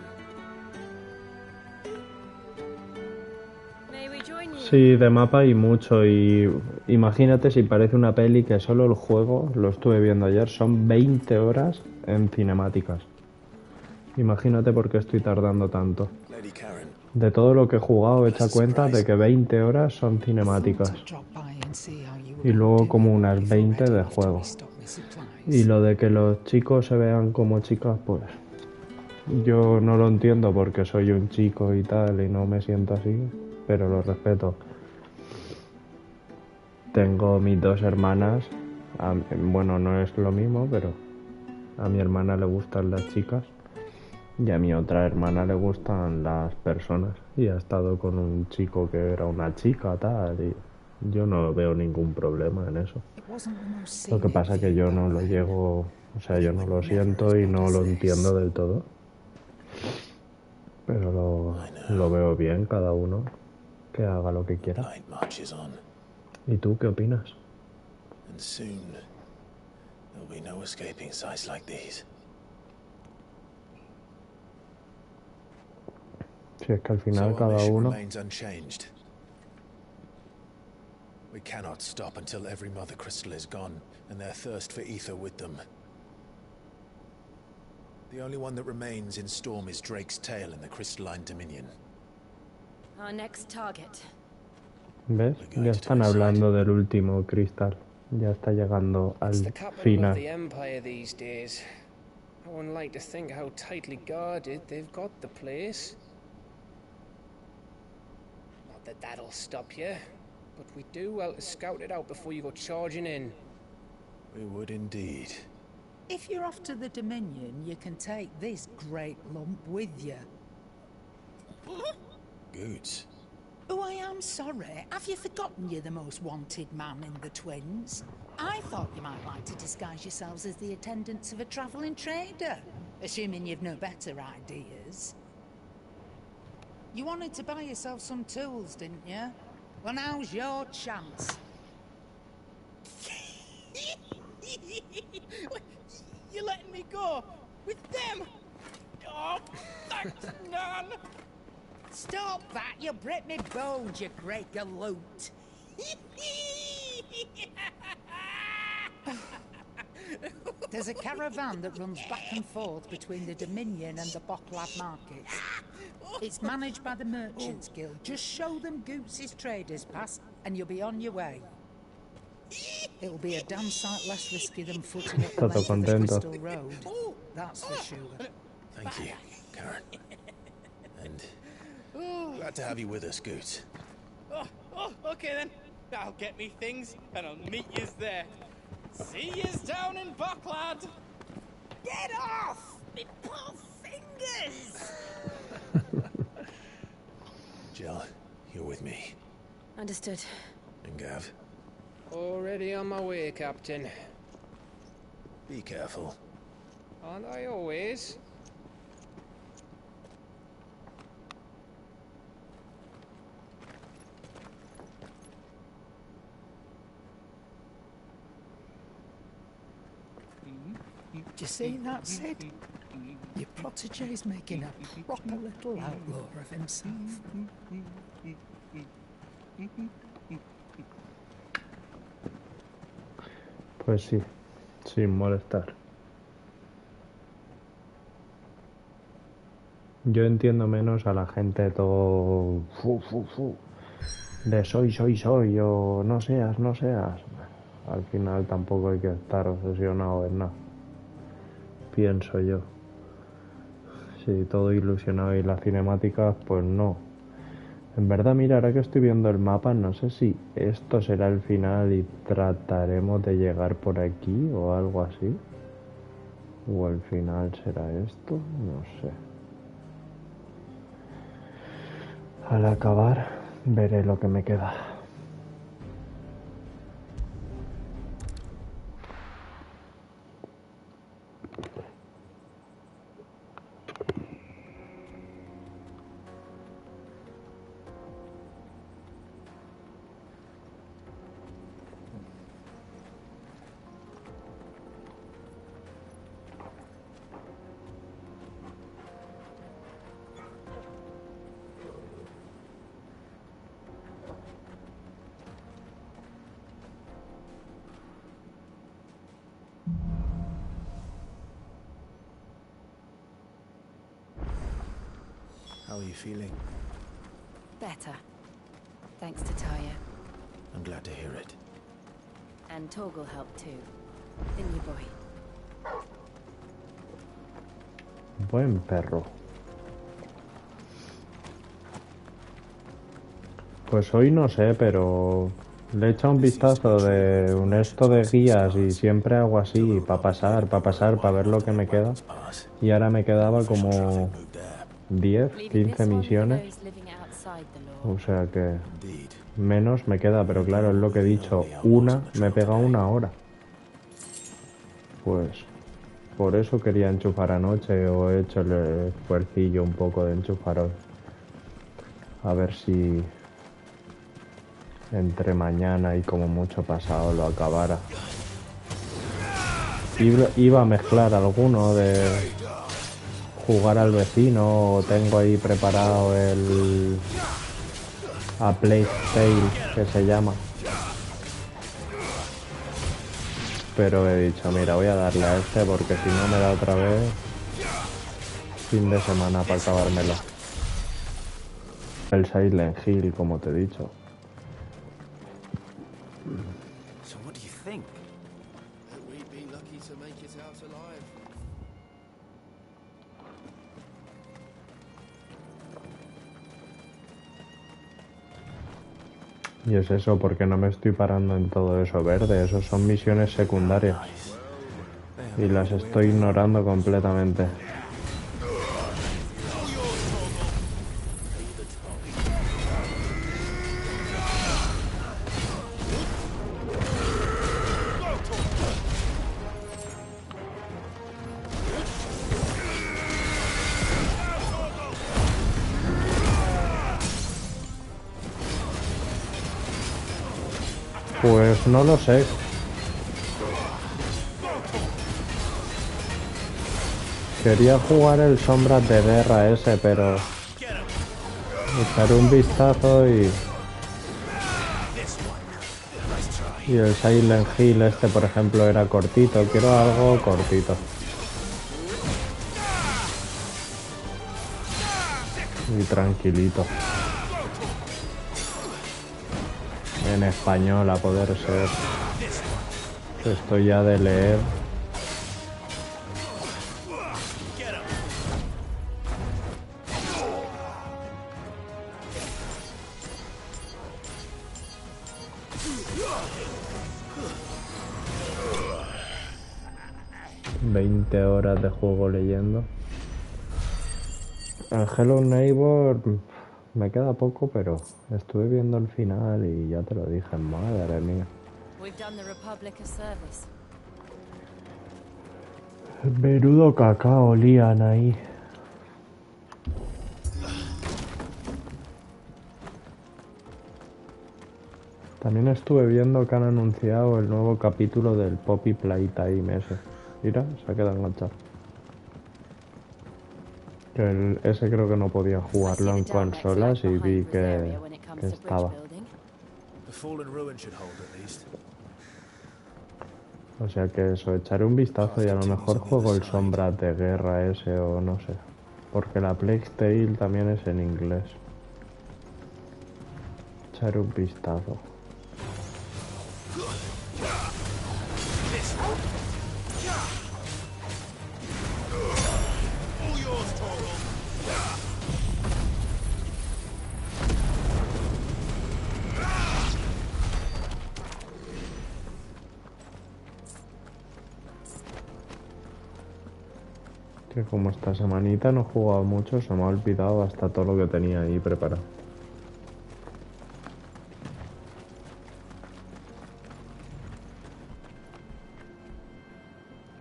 Sí, de mapa hay mucho y imagínate si parece una peli que solo el juego, lo estuve viendo ayer, son 20 horas en cinemáticas. Imagínate por qué estoy tardando tanto. De todo lo que he jugado, echa cuenta de que 20 horas son cinemáticas. Y luego como unas 20 de juego. Y lo de que los chicos se vean como chicas, pues yo no lo entiendo porque soy un chico y tal y no me siento así, pero lo respeto. Tengo mis dos hermanas, bueno, no es lo mismo, pero a mi hermana le gustan las chicas y a mi otra hermana le gustan las personas. Y ha estado con un chico que era una chica, tal, y yo no veo ningún problema en eso. Lo que pasa es que yo no lo llego, o sea, yo no lo siento y no lo entiendo del todo. Pero lo veo bien, cada uno que haga lo que quiera. ¿Y tú qué opinas? And soon there'll be no escaping sights like these. Si es que al final cada uno... remains unchanged. We cannot stop until every mother crystal is gone and their thirst for ether with them. The only one that remains in storm is Drake's tail in the crystalline dominion. Our next target. ¿Ves? Ya están hablando del último cristal. Ya está llegando al final. The empire these days. I wouldn't like to think how tightly guarded they've got the place. Not that that'll stop you, but we do well to scout it out before you go charging in. We would indeed. If you're off to the Dominion, you can take this great lump with you. Goods. Oh, I am sorry. Have you forgotten you're the most wanted man in the Twins? I thought you might like to disguise yourselves as the attendants of a travelling trader, assuming you've no better ideas. You wanted to buy yourself some tools, didn't you? Well, now's your chance. You're letting me go with them? Oh, thanks, Nan. Stop that! You'll break me bones, you great galoot. There's a caravan that runs back and forth between the Dominion and the Bocklad markets. It's managed by the Merchants Guild. Just show them Goots' traders pass and you'll be on your way. It'll be a damn sight less risky than footing up the length of the Crystal Road. That's for sure. Thank you, Karen. And glad to have you with us, Goots. Okay then. I'll get me things and I'll meet yous there. See yous down in Bocklad. Get off! Me poor fingers! Jill, you're with me. Understood. And Gav. Already on my way, Captain. Be careful. Aren't I always? Do you see that, Sid? Your protege's making a proper little outlaw of himself. Pues sí, sin molestar. Yo entiendo menos a la gente todo de soy o no seas. Al final tampoco hay que estar obsesionado en nada. Pienso yo. Sí, todo ilusionado y las cinemáticas, pues no. En verdad, mira, ahora que estoy viendo el mapa, no sé si esto será el final y trataremos de llegar por aquí o algo así. O el final será esto, no sé. Al acabar Veré lo que me queda. How are you feeling? Better. Thanks to Taya. I'm glad to hear it. And Torgal helped too. Didn't you, boy? Buen perro. Pues hoy no sé, pero le he echado un vistazo de un esto de guías y siempre hago así, para pasar, para ver lo que me queda. Y ahora me quedaba como 10, 15 misiones. O sea que menos me queda, pero claro, es lo que he dicho, una me pega 1 hora. Pues por eso quería enchufar anoche, o he hecho el esfuercillo un poco de enchufar hoy. A ver si entre mañana y como mucho pasado lo acabara. Iba a mezclar alguno de jugar al vecino, o tengo ahí preparado el a Plague Tale, que se llama. Pero he dicho, mira, voy a darle a este porque si no me da otra vez fin de semana para acabármelo. El Silent Hill, como te he dicho. So what do you think? We'd be lucky to make it out alive. Y es eso, porque no me estoy parando en todo eso verde. Esos son misiones secundarias. Y las estoy ignorando completamente. Pues no lo sé. Quería jugar el Sombras de Guerra ese, pero echaré un vistazo y el Silent Hill este, por ejemplo, era cortito. Quiero algo cortito. Y tranquilito. En español, a poder ser. Estoy ya de leer. ...20 horas de juego leyendo. El Hello Neighbor me queda poco, pero estuve viendo el final y ya te lo dije, madre mía. Menudo cacao lían ahí. También estuve viendo que han anunciado el nuevo capítulo del Poppy Playtime ese. Mira, se ha quedado enganchado. Ese creo que no podía jugarlo en consolas y vi que estaba. O sea que eso, echaré un vistazo y a lo mejor juego el Sombras de Guerra ese o no sé. Porque la Plague Tale también es en inglés. Echaré un vistazo. Que como esta semanita no he jugado mucho, se me ha olvidado hasta todo lo que tenía ahí preparado.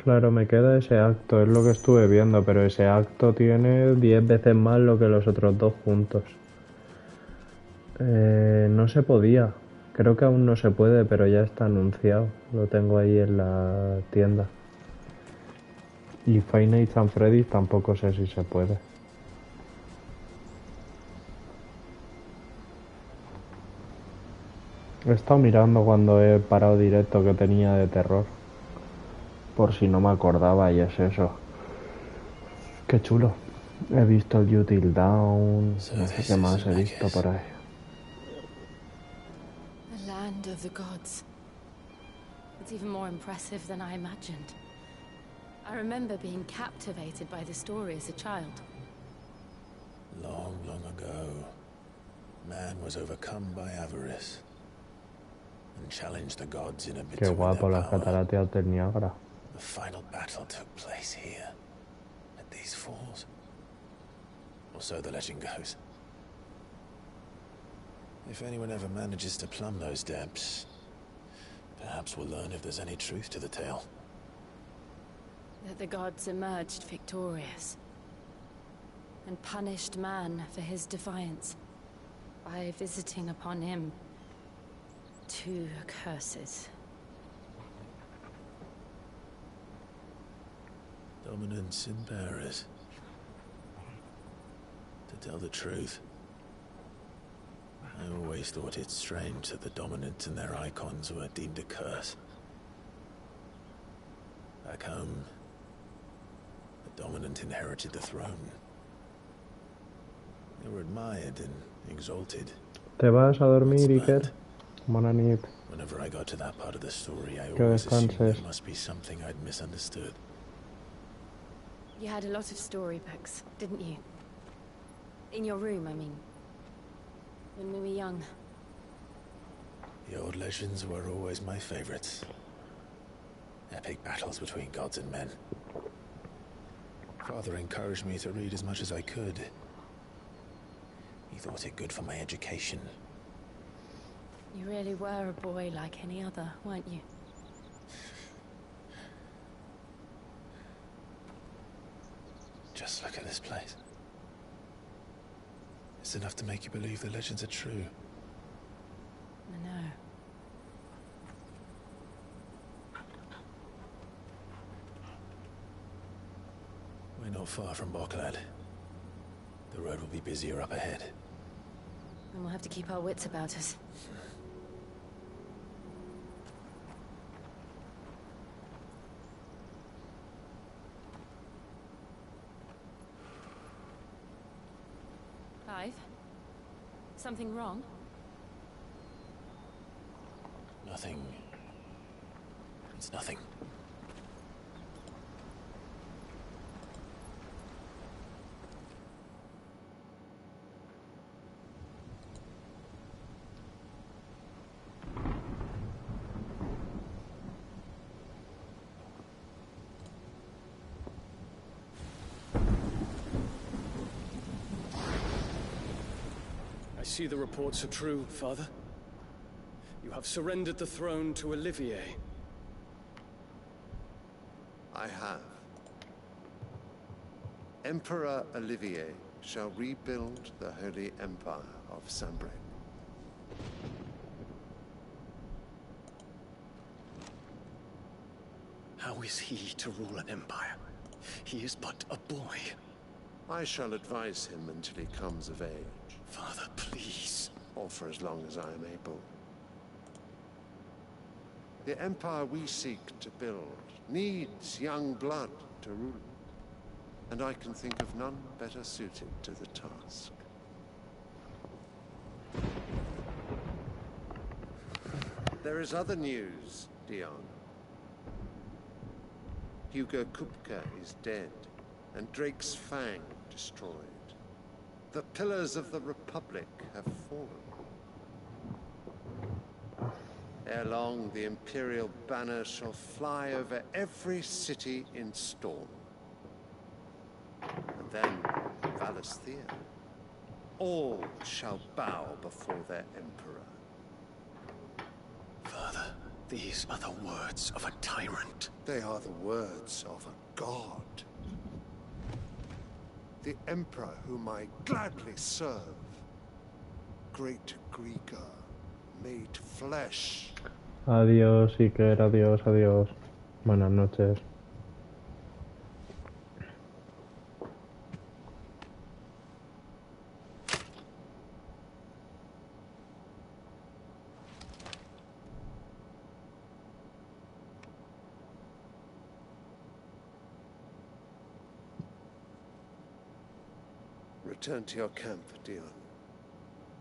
Claro, me queda ese acto, es lo que estuve viendo, pero ese acto tiene 10 veces más lo que los otros dos juntos. No se podía. Creo que aún no se puede, pero ya está anunciado. Lo tengo ahí en la tienda. Y Five Nights at Freddy's tampoco sé si se puede. He estado mirando cuando he parado directo que tenía de terror. Por si no me acordaba y es eso. Qué chulo. He visto el You Till Dawn. No sé qué más he visto por ahí. The land of the gods. It's even more impressive than I imagined. I remember being captivated by the story as a child. Long, long ago, man was overcome by avarice and challenged the gods in a bid Qué to win guapo their las power. cataratas del Niágara. The final battle took place here, at these falls. Or so the legend goes. If anyone ever manages to plumb those depths, perhaps we'll learn if there's any truth to the tale. That the gods emerged victorious and punished man for his defiance by visiting upon him 2 curses. Dominant sin bearers. To tell the truth, I always thought it strange that the dominant and their icons were deemed a curse. Back home, the dominant inherited the throne. They were admired and exalted. ¿Te vas a dormir, Iker? Buena nit. Whenever I got to that part of the story, I Que always assumed descanses. there must be something I'd misunderstood. You had a lot of storybooks, didn't you? In your room, I mean. When we were young. The old legends were always my favorites. Epic battles between gods and men. Father encouraged me to read as much as I could. He thought it good for my education. You really were a boy like any other, weren't you? Just look at this place. It's enough to make you believe the legends are true. I know. We're not far from Boklad. The road will be busier up ahead. And we'll have to keep our wits about us. Clive? Something wrong? Nothing. It's nothing. I see the reports are true, Father. You have surrendered the throne to Olivier. I have. Emperor Olivier shall rebuild the Holy Empire of Sambre. How is he to rule an empire? He is but a boy. I shall advise him until he comes of age. Father, please. Or for as long as I am able. The empire we seek to build needs young blood to rule it, and I can think of none better suited to the task. There is other news, Dion. Hugo Kupka is dead, and Drake's Fang destroyed. The pillars of the Republic have fallen. Ere long, the Imperial banner shall fly over every city in Storm. And then, Valisthea. All shall bow before their Emperor. Father, These are the words of a tyrant. They are the words of a god. The emperor whom I gladly serve. Great Greeker, made flesh. Adiós, Iker, adiós, adiós. Buenas noches. Return to your camp, Dion,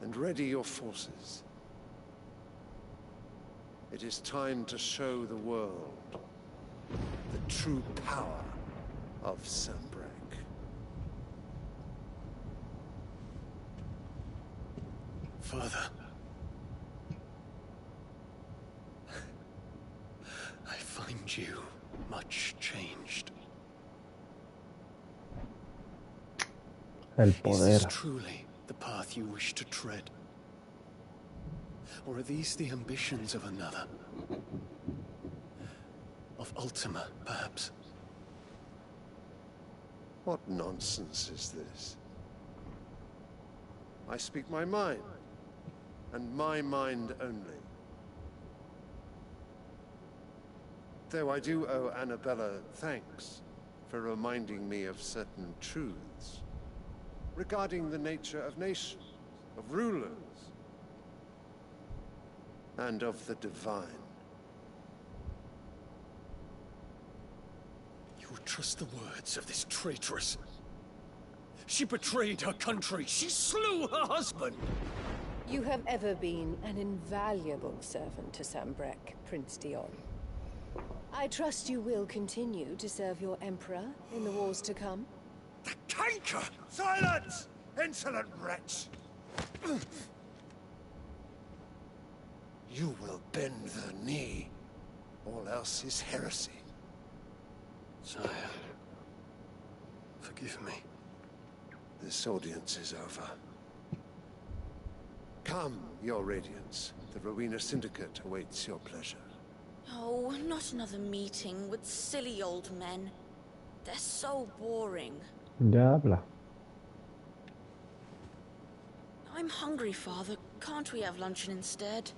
and ready your forces. It is time to show the world the true power of Sanbreque. Father. I find you much changed. El poder. Is this truly the path you wish to tread? Or are these the ambitions of another? Of Ultima, perhaps? What nonsense is this? I speak my mind, and my mind only. Though I do owe Annabella thanks for reminding me of certain truths regarding the nature of nations, of rulers, and of the divine. You would trust the words of this traitress? She betrayed her country. She slew her husband. You have ever been an invaluable servant to Sanbreque, Prince Dion. I trust you will continue to serve your Emperor in the wars to come. The tanker! Silence! Insolent wretch! You will bend the knee. All else is heresy. Sire, forgive me. This audience is over. Come, your Radiance. The Rowena Syndicate awaits your pleasure. Oh, not another meeting with silly old men. They're so boring. Ya habla. I'm hungry, Father. Can't we have luncheon instead?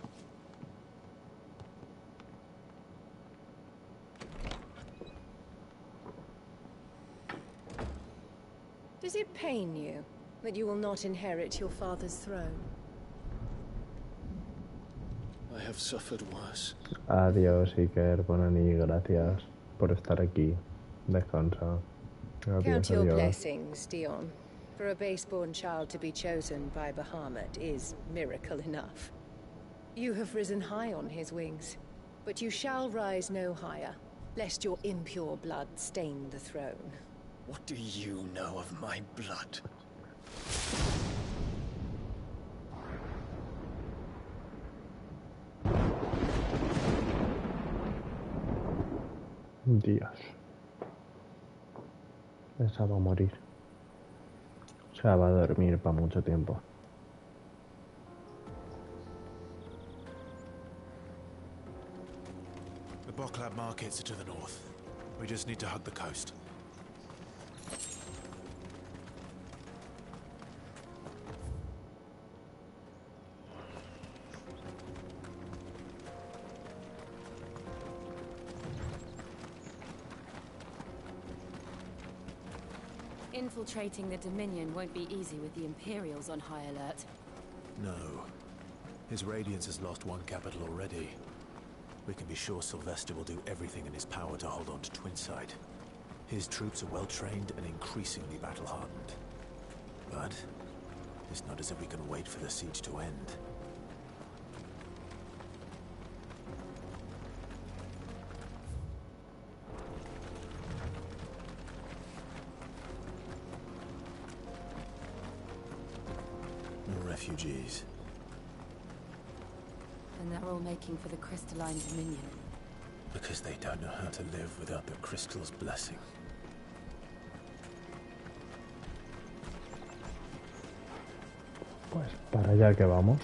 Does it pain you that you will not inherit your father's throne? I have suffered worse. Adiós, Iker, Bonani, gracias por estar aquí. Descansa. Count Adiós, your adiós. blessings, Dion. For a base-born child to be chosen by Bahamut is miracle enough. You have risen high on his wings, but you shall rise no higher, lest your impure blood stain the throne. What do you know of my blood? Dios. Esa va a morir. O sea, va a dormir para mucho tiempo. The Boklab markets are to the north. We just need to hug the coast. Infiltrating the Dominion won't be easy with the Imperials on high alert. No. His Radiance has lost one capital already. We can be sure Sylvester will do everything in his power to hold on to Twinside. His troops are well-trained and increasingly battle-hardened. But it's not as if we can wait for the siege to end. More refugees. And they're all making for the crystalline Dominion. Because they don't know how to live without the crystal's blessing. Pues para allá que vamos.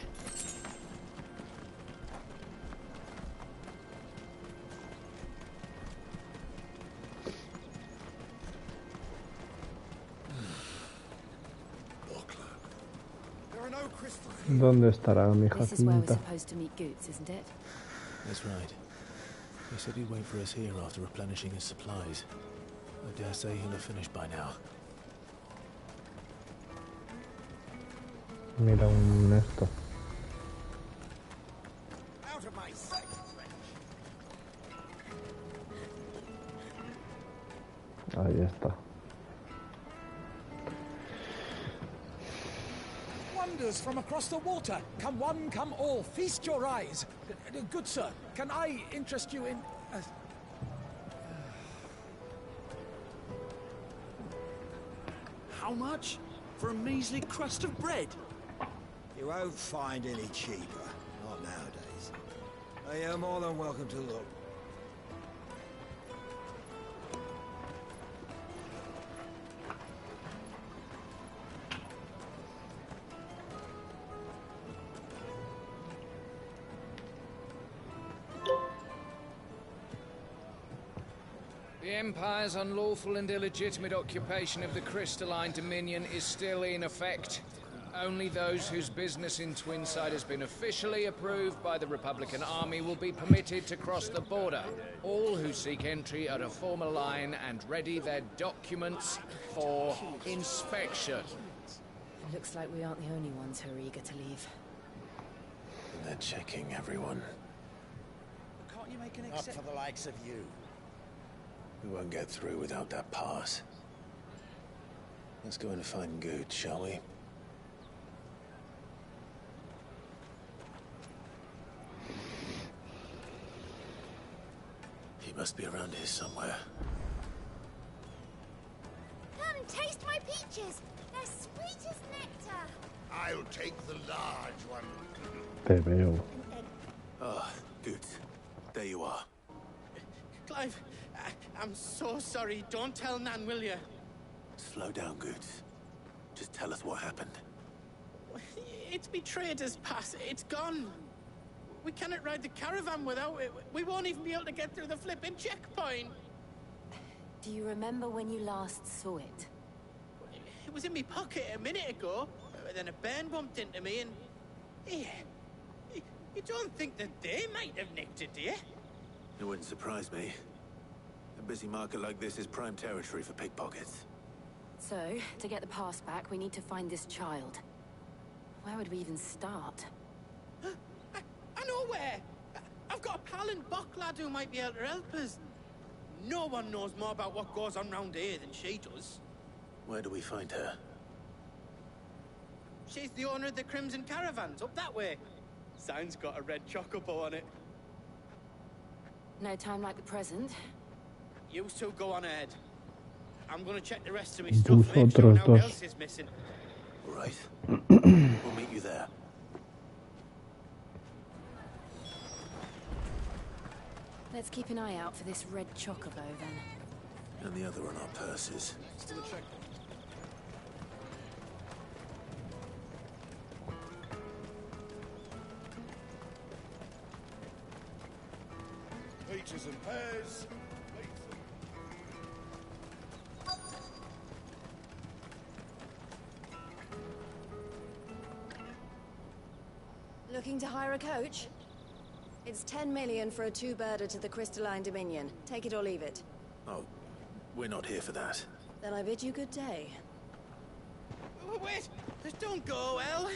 ¿Dónde estará mi This is where we're Jacinta? supposed to meet Goots, isn't it? That's right. He said he'd wait for us here after replenishing his supplies. I dare say he'll have finished by now. Mira un esto. Out of my sight, Ahí está. Wonders from across the water. Come one, come all. Feast your eyes. Good sir, can I interest you in... How much? For a measly crust of bread? You won't find any cheaper. Not nowadays. You're more than welcome to look. The Empire's unlawful and illegitimate occupation of the crystalline dominion is still in effect. Only those whose business in Twinside has been officially approved by the Republican Army will be permitted to cross the border. All who seek entry are to form a line and ready their documents for inspection. It looks like we aren't the only ones who are eager to leave. They're checking everyone. Can't you make an Not for the likes of you. We won't get through without that pass. Let's go and find Good, shall we? He must be around here somewhere. Come and taste my peaches. They're sweet as nectar. I'll take the large one. Te veo. Ah, Good. There you are. Clive, I'm so sorry. Don't tell Nan, will you? Slow down, Good. Just tell us what happened. It's betrayed us, Pass. It's gone. We cannot ride the caravan without it. We won't even be able to get through the flipping checkpoint. Do you remember when you last saw it? It was in my pocket a minute ago. Then a burn bumped into me and... Yeah. You don't think that they might have nicked it, do you? It wouldn't surprise me. A busy market like this is prime territory for pickpockets. So, to get the pass back, we need to find this child. Where would we even start? I know where! I've got a pal in Bocklad who might be able to help us. No one knows more about what goes on round here than she does. Where do we find her? She's the owner of the Crimson Caravans, up that way. Sign's got a red chocobo on it. No time like the present. You two go on ahead. I'm gonna check the rest of my stuff, make sure no one else is missing. Right. We'll meet you there. Let's keep an eye out for this red chocobo, then. And the other on our purses. Still a check. Peaches and pears. Looking to hire a coach? It's 10 million for a two-birder to the Crystalline Dominion. Take it or leave it. Oh, we're not here for that. Then I bid you good day. Wait! Don't go, El.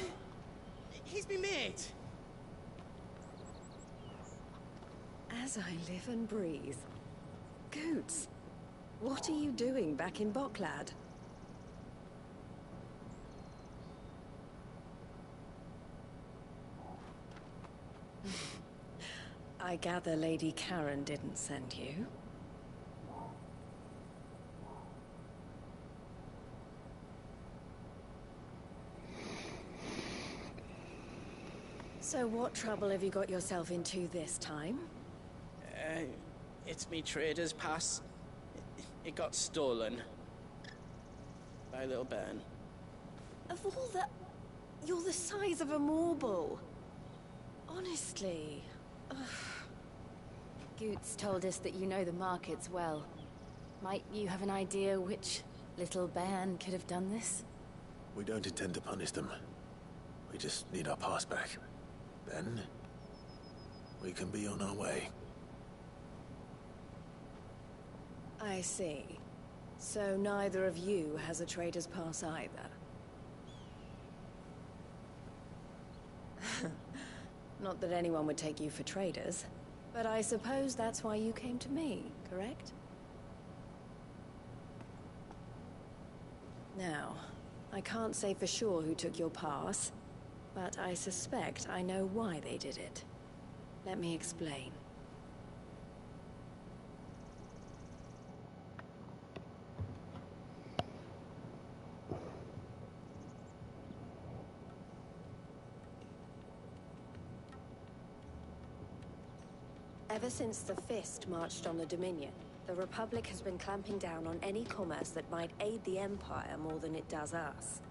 He's me mate. As I live and breathe. Goots, what are you doing back in Bocklad? I gather Lady Karen didn't send you. So what trouble have you got yourself into this time? It's me trader's pass. It got stolen. By a little bairn. Of all the... You're the size of a marble. Honestly. Ugh. Goots told us that you know the markets well. Might you have an idea which little bairn could have done this? We don't intend to punish them. We just need our pass back. Then we can be on our way. I see. So neither of you has a trader's pass either. Not that anyone would take you for traders, but I suppose that's why you came to me, correct? Now, I can't say for sure who took your pass, but I suspect I know why they did it. Let me explain. Ever since the Fist marched on the Dominion, the Republic has been clamping down on any commerce that might aid the Empire more than it does us.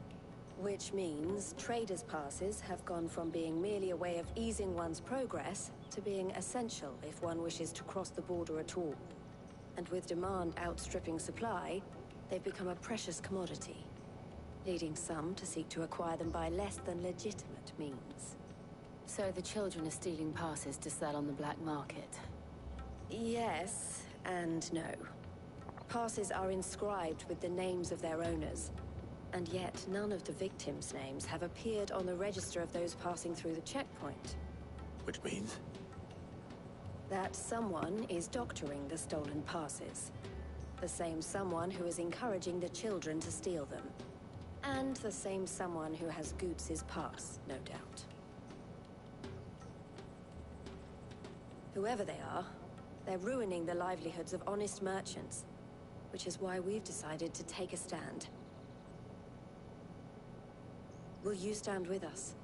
Which means traders' passes have gone from being merely a way of easing one's progress to being essential if one wishes to cross the border at all. And with demand outstripping supply, they've become a precious commodity, leading some to seek to acquire them by less than legitimate means. So the children are stealing passes to sell on the black market? Yes, and no. Passes are inscribed with the names of their owners, and yet none of the victims' names have appeared on the register of those passing through the checkpoint. Which means? That someone is doctoring the stolen passes. The same someone who is encouraging the children to steal them. And the same someone who has Goots' pass, no doubt. Whoever they are, they're ruining the livelihoods of honest merchants, which is why we've decided to take a stand. Will you stand with us?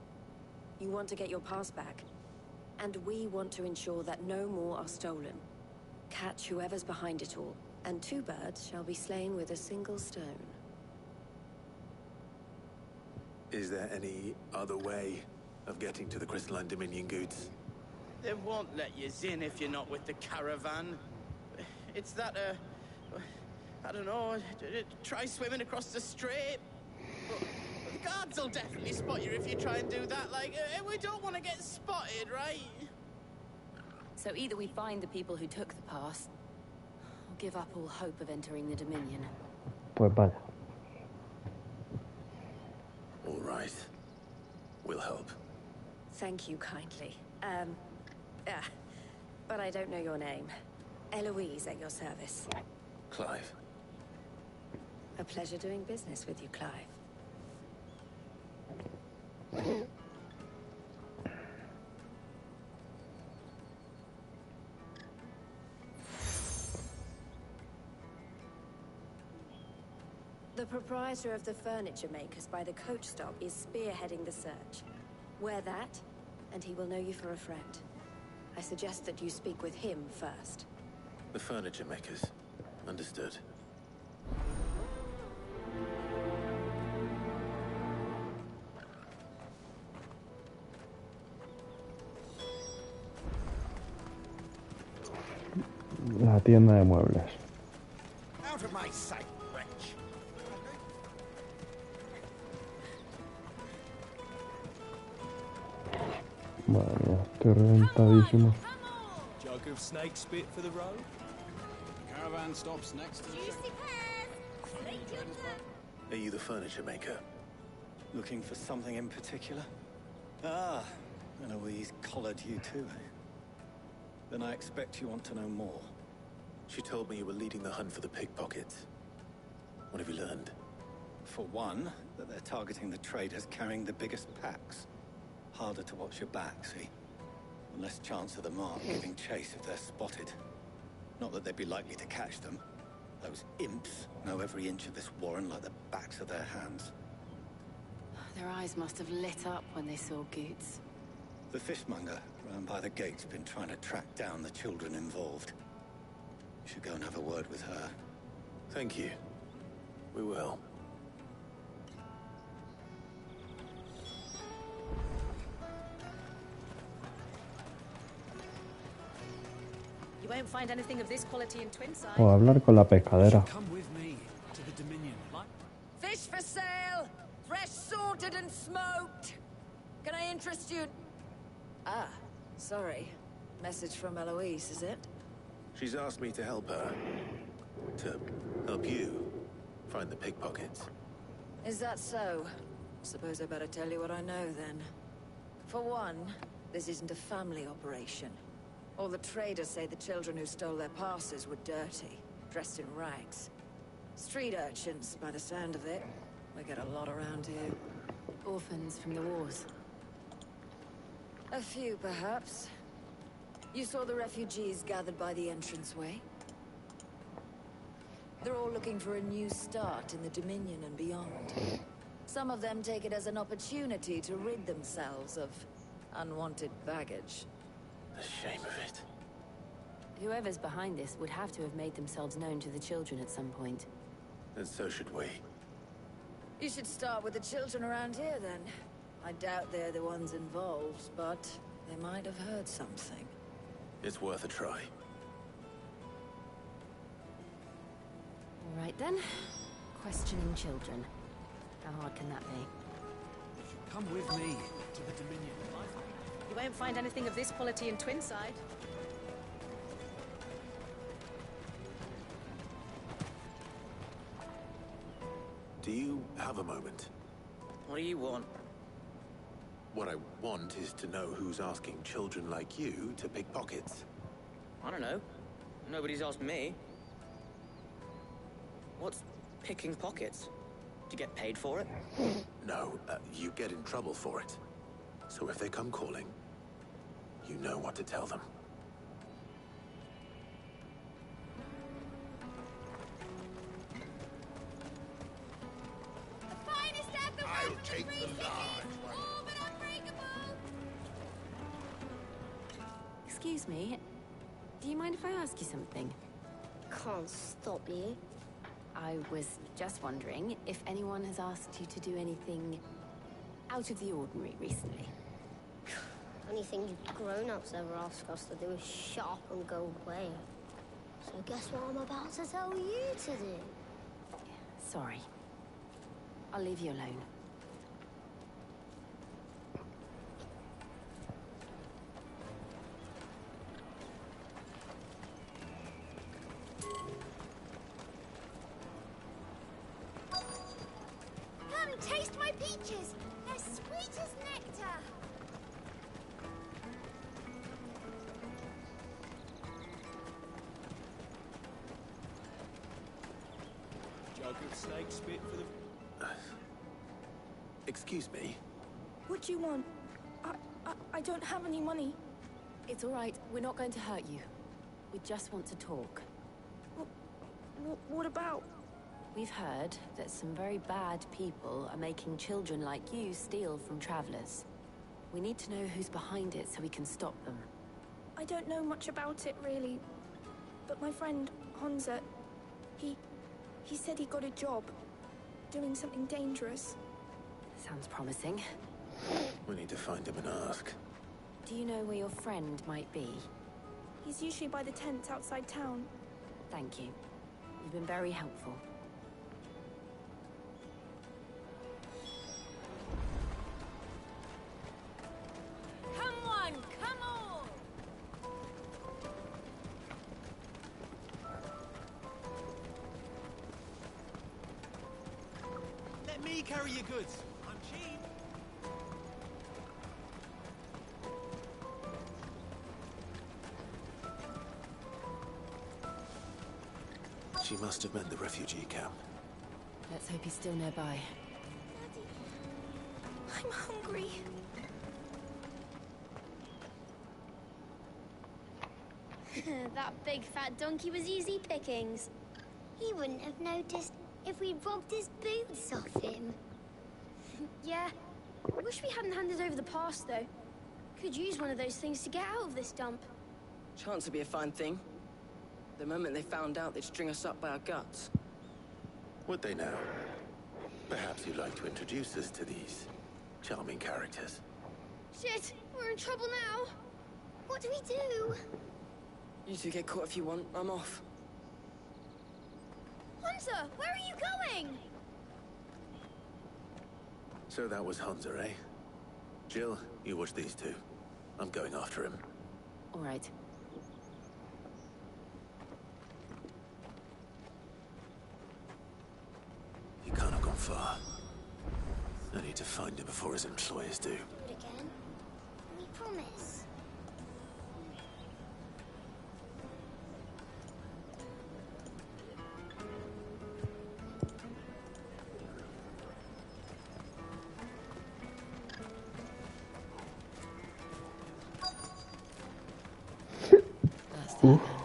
You want to get your pass back, and we want to ensure that no more are stolen. Catch whoever's behind it all, and two birds shall be slain with a single stone. Is there any other way of getting to the Crystalline Dominion goods? They won't let you in if you're not with the caravan. It's that, I don't know, try swimming across the strait. The guards will definitely spot you if you try and do that. Like, we don't want to get spotted, right? So either we find the people who took the pass, or give up all hope of entering the Dominion. Pues vaya. All right. We'll help. Thank you kindly. But I don't know your name. Eloise at your service. Clive. A pleasure doing business with you, Clive. The proprietor of the furniture makers by the coach stop is spearheading the search. Wear that, and he will know you for a friend. I suggest that you speak with him first. The furniture makers. Understood. La tienda de muebles. Out of my sight, wretch. Madre mía, estoy reventadísimo. Jug of snake spit for the road. The caravan stops next to the Are you the furniture maker? Looking for something in particular? Ah, Eloise collared you too, eh? Then I expect you want to know more. She told me you were leading the hunt for the pickpockets. What have you learned? For one, that they're targeting the traders carrying the biggest packs. Harder to watch your back, see? And less chance of the mark giving chase if they're spotted. Not that they'd be likely to catch them. Those imps know every inch of this warren like the backs of their hands. Their eyes must have lit up when they saw Goots. The fishmonger round by the gate's been trying to track down the children involved. You should go and have a word with her. Thank you. We will. You won't find anything of this quality in Twinside. Puedo hablar con la pescadera. Come with me to the Dominion. Fish for sale! Fresh sorted and smoked! Can I interest you? Ah, sorry. Message from Eloise, is it? She's asked me to help her. To help you find the pickpockets. Is that so? Suppose I better tell you what I know, then. For one, this isn't a family operation. All the traders say the children who stole their passes were dirty, dressed in rags. Street urchins, by the sound of it. We get a lot around here. Orphans from the wars. A few, perhaps. You saw the refugees gathered by the entranceway? They're all looking for a new start in the Dominion and beyond. Some of them take it as an opportunity to rid themselves of unwanted baggage. The shame of it. Whoever's behind this would have to have made themselves known to the children at some point. And so should we. You should start with the children around here, then. I doubt they're the ones involved, but they might have heard something. It's worth a try. All right, then. Questioning children. How hard can that be? Come with me to the Dominion. You won't find anything of this quality in Twinside. Do you have a moment? What do you want? What I want is to know who's asking children like you to pick pockets. I don't know. Nobody's asked me. What's picking pockets? Do you get paid for it? No, you get in trouble for it. So if they come calling, you know what to tell them. The finest apple I'll take the large one. all but unbreakable. Excuse me. Do you mind if I ask you something? Can't stop you. I was just wondering if anyone has asked you to do anything out of the ordinary recently. Only thing you grown-ups ever ask us to do is shop and go away. So guess what I'm about to tell you to do? Sorry. I'll leave you alone. Come, taste my peaches. They're sweet as nectar. Jug of snake spit for the... Excuse me? What do you want? I don't have any money. It's all right. We're not going to hurt you. We just want to talk. What about? We've heard that some very bad people are making children like you steal from travelers. We need to know who's behind it so we can stop them. I don't know much about it, really. But my friend, Hansa, he said he got a job. Doing something dangerous. Sounds promising. We need to find him and ask. Do you know where your friend might be? He's usually by the tents outside town. Thank you. You've been very helpful. Come on, come on! Let me carry your goods. I'm cheap. She must have meant the refugee camp. Let's hope he's still nearby. I'm hungry. That big fat donkey was easy pickings. He wouldn't have noticed if we robbed his boots off him. Yeah. I wish we hadn't handed over the pass, though. Could use one of those things to get out of this dump. Chance would be a fine thing. The moment they found out, they'd string us up by our guts. Would they now? Perhaps you'd like to introduce us to these charming characters. Shit, we're in trouble now. What do we do? You two get caught if you want. I'm off. Hunter, where are you going? So that was Hansa, eh? Jill, you watch these two. I'm going after him. All right. He can't have gone far. I need to find him before his employers do. Do it again. We promise.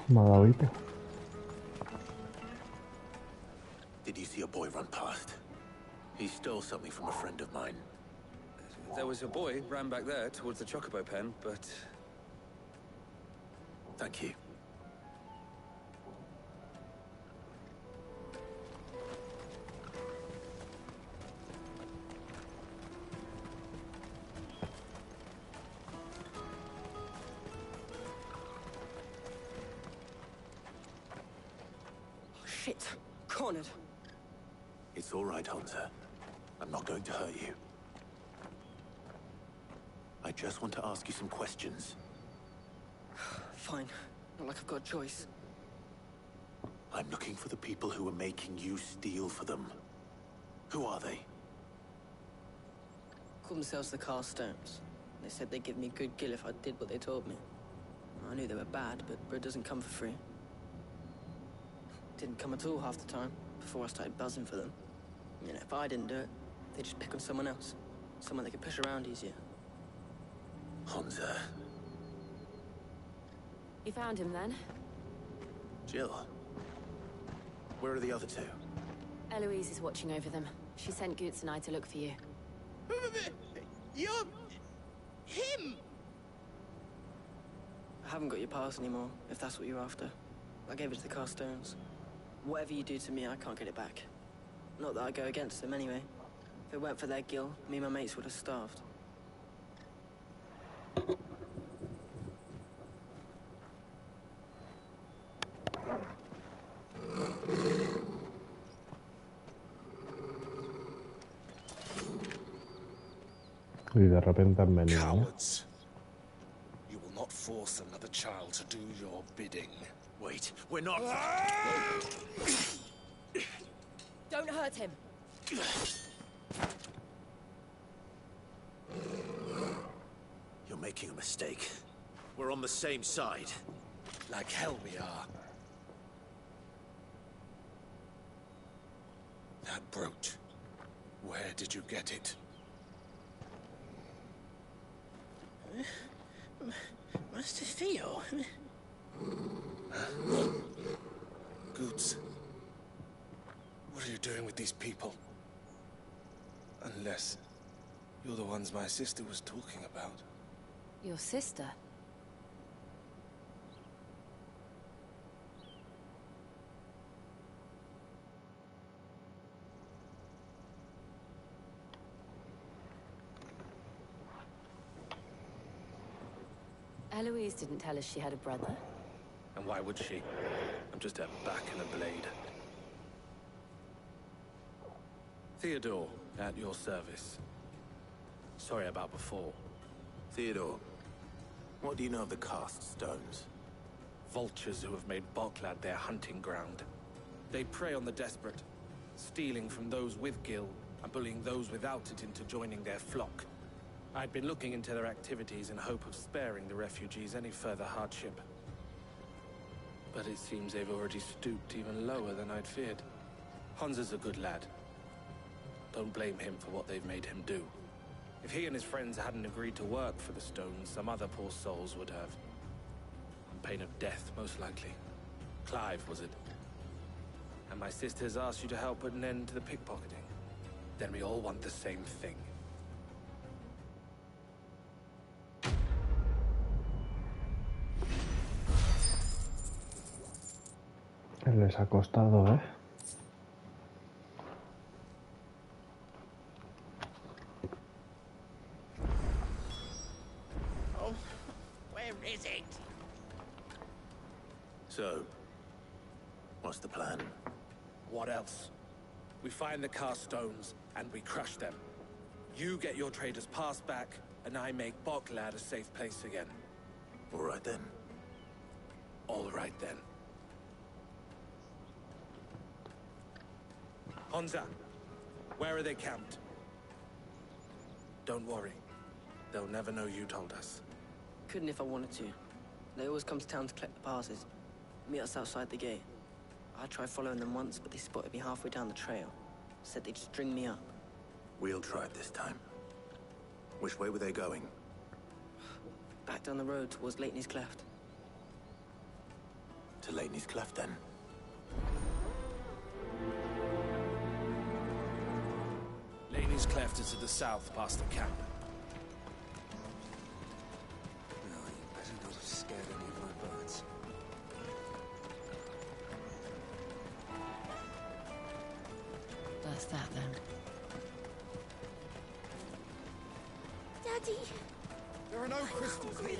Me ha dado hipo. Did you see a boy run past? He stole something from a friend of mine. There was a boy ran back there towards the chocobo pen, but... Thank you. Shit. Cornered. It's all right, Hansa. I'm not going to hurt you. I just want to ask you some questions. Fine. Not like I've got a choice. I'm looking for the people who are making you steal for them. Who are they? Called themselves the Carstones. They said they'd give me good gill if I did what they told me. I knew they were bad, but bread doesn't come for free. Didn't come at all half the time, before I started buzzing for them. You know, if I didn't do it, they'd just pick on someone else. Someone they could push around easier. Hansa. You found him then? Jill. Where are the other two? Eloise is watching over them. She sent Goots and I to look for you. You're... him! I haven't got your pass anymore, if that's what you're after. I gave it to the Carstones. Whatever you do to me, I can't get it back. Not that I go against them anyway. If it weren't for their gill, me and my mates would have starved. Y de repente han venido, ¿no? Cowards. You will not force another child to do your bidding. Wait, we're not... Don't hurt him. You're making a mistake. We're on the same side. Like hell we are. That brooch. Where did you get it? Master Theo. Goots. What are you doing with these people? Unless you're the ones my sister was talking about. Your sister? Eloise didn't tell us she had a brother. And why would she? I'm just a back and a blade. Theodore, at your service. Sorry about before. Theodore, what do you know of the cast stones? Vultures who have made Boklad their hunting ground. They prey on the desperate, stealing from those with gill and bullying those without it into joining their flock. I'd been looking into their activities in hope of sparing the refugees any further hardship. But it seems they've already stooped even lower than I'd feared. Hansa's a good lad. Don't blame him for what they've made him do. If he and his friends hadn't agreed to work for the stones, some other poor souls would have. On pain of death, most likely. Clive, was it? And my sisters asked you to help put an end to the pickpocketing. Then we all want the same thing. Les ha costado, ¿eh? Oh, where is it? So, what's the plan? What else? We find the cast stones, and we crush them. You get your trader's pass back, and I make Boklad a safe place again. All right then. All right then. Honza, where are they camped? Don't worry. They'll never know you told us. Couldn't if I wanted to. They always come to town to collect the passes. Meet us outside the gate. I tried following them once, but they spotted me halfway down the trail. Said they'd string me up. We'll try it this time. Which way were they going? Back down the road towards Leighton's Cleft. To Leighton's Cleft, then. Leighton's Cleft is to the south, past the camp. No, you better not have scared any of my birds. That's that then. Daddy! There are no crystals here.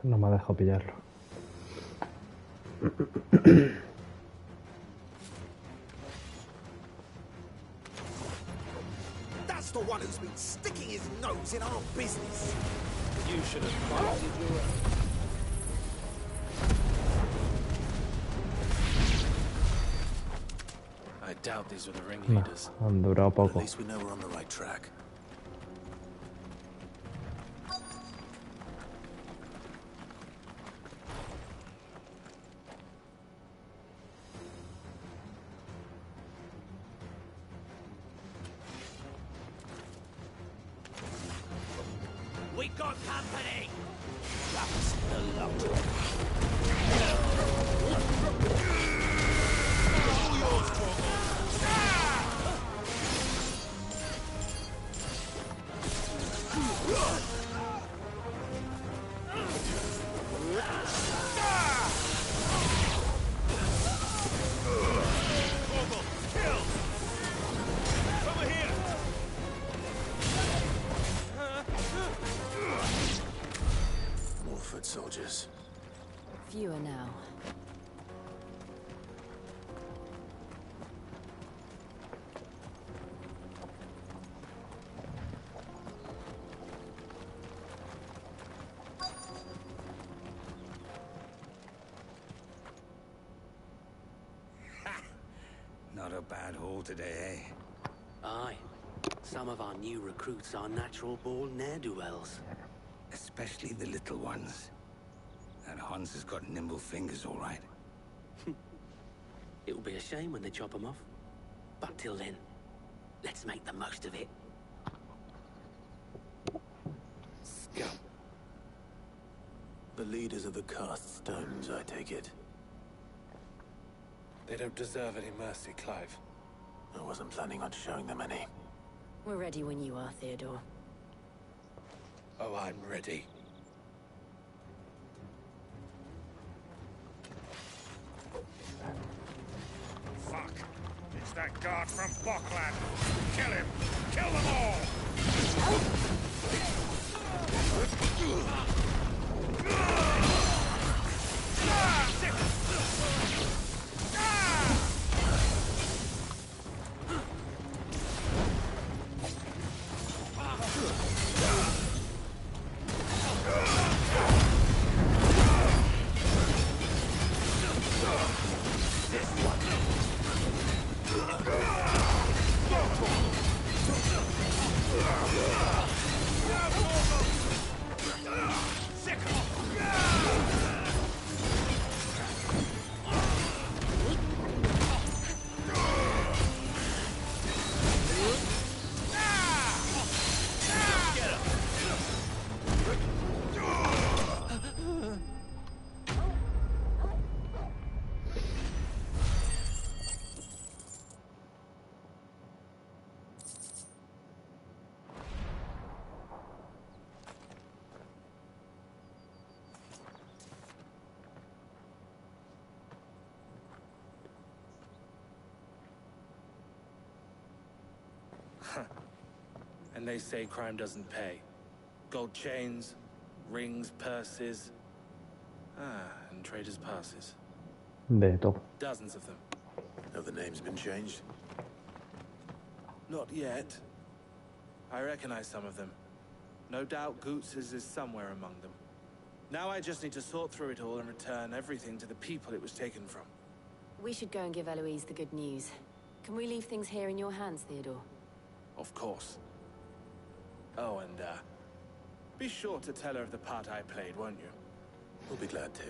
No me ha dejado pillarlo. That's the one who's been sticking his nose in our business. You should have minded your own. I doubt these were the ringleaders. Han durado At poco. least we know we're on the right track. We got company. That's the lot. All yours, Torgo. More foot soldiers. Fewer now. Not a bad haul today, eh? Aye. Some of our new recruits are natural-born ne'er-do-wells. Especially the little ones. That Hans has got nimble fingers, all right. It'll be a shame when they chop them off. But till then, let's make the most of it. Scum. The leaders of the cast stones, I take it. They don't deserve any mercy, Clive. I wasn't planning on showing them any. We're ready when you are, Theodore. Oh, I'm ready. Fuck. It's that guard from Boklad. Kill him. Kill them all. And they say crime doesn't pay. Gold chains, rings, purses. And traders' passes. De todo. Dozens of them. Have the names been changed? Not yet. I recognize some of them. No doubt Goots's is somewhere among them. Now I just need to sort through it all and return everything to the people it was taken from. We should go and give Eloise the good news. Can we leave things here in your hands, Theodore? Of course. Oh, and, be sure to tell her of the part I played, won't you? We'll be glad to.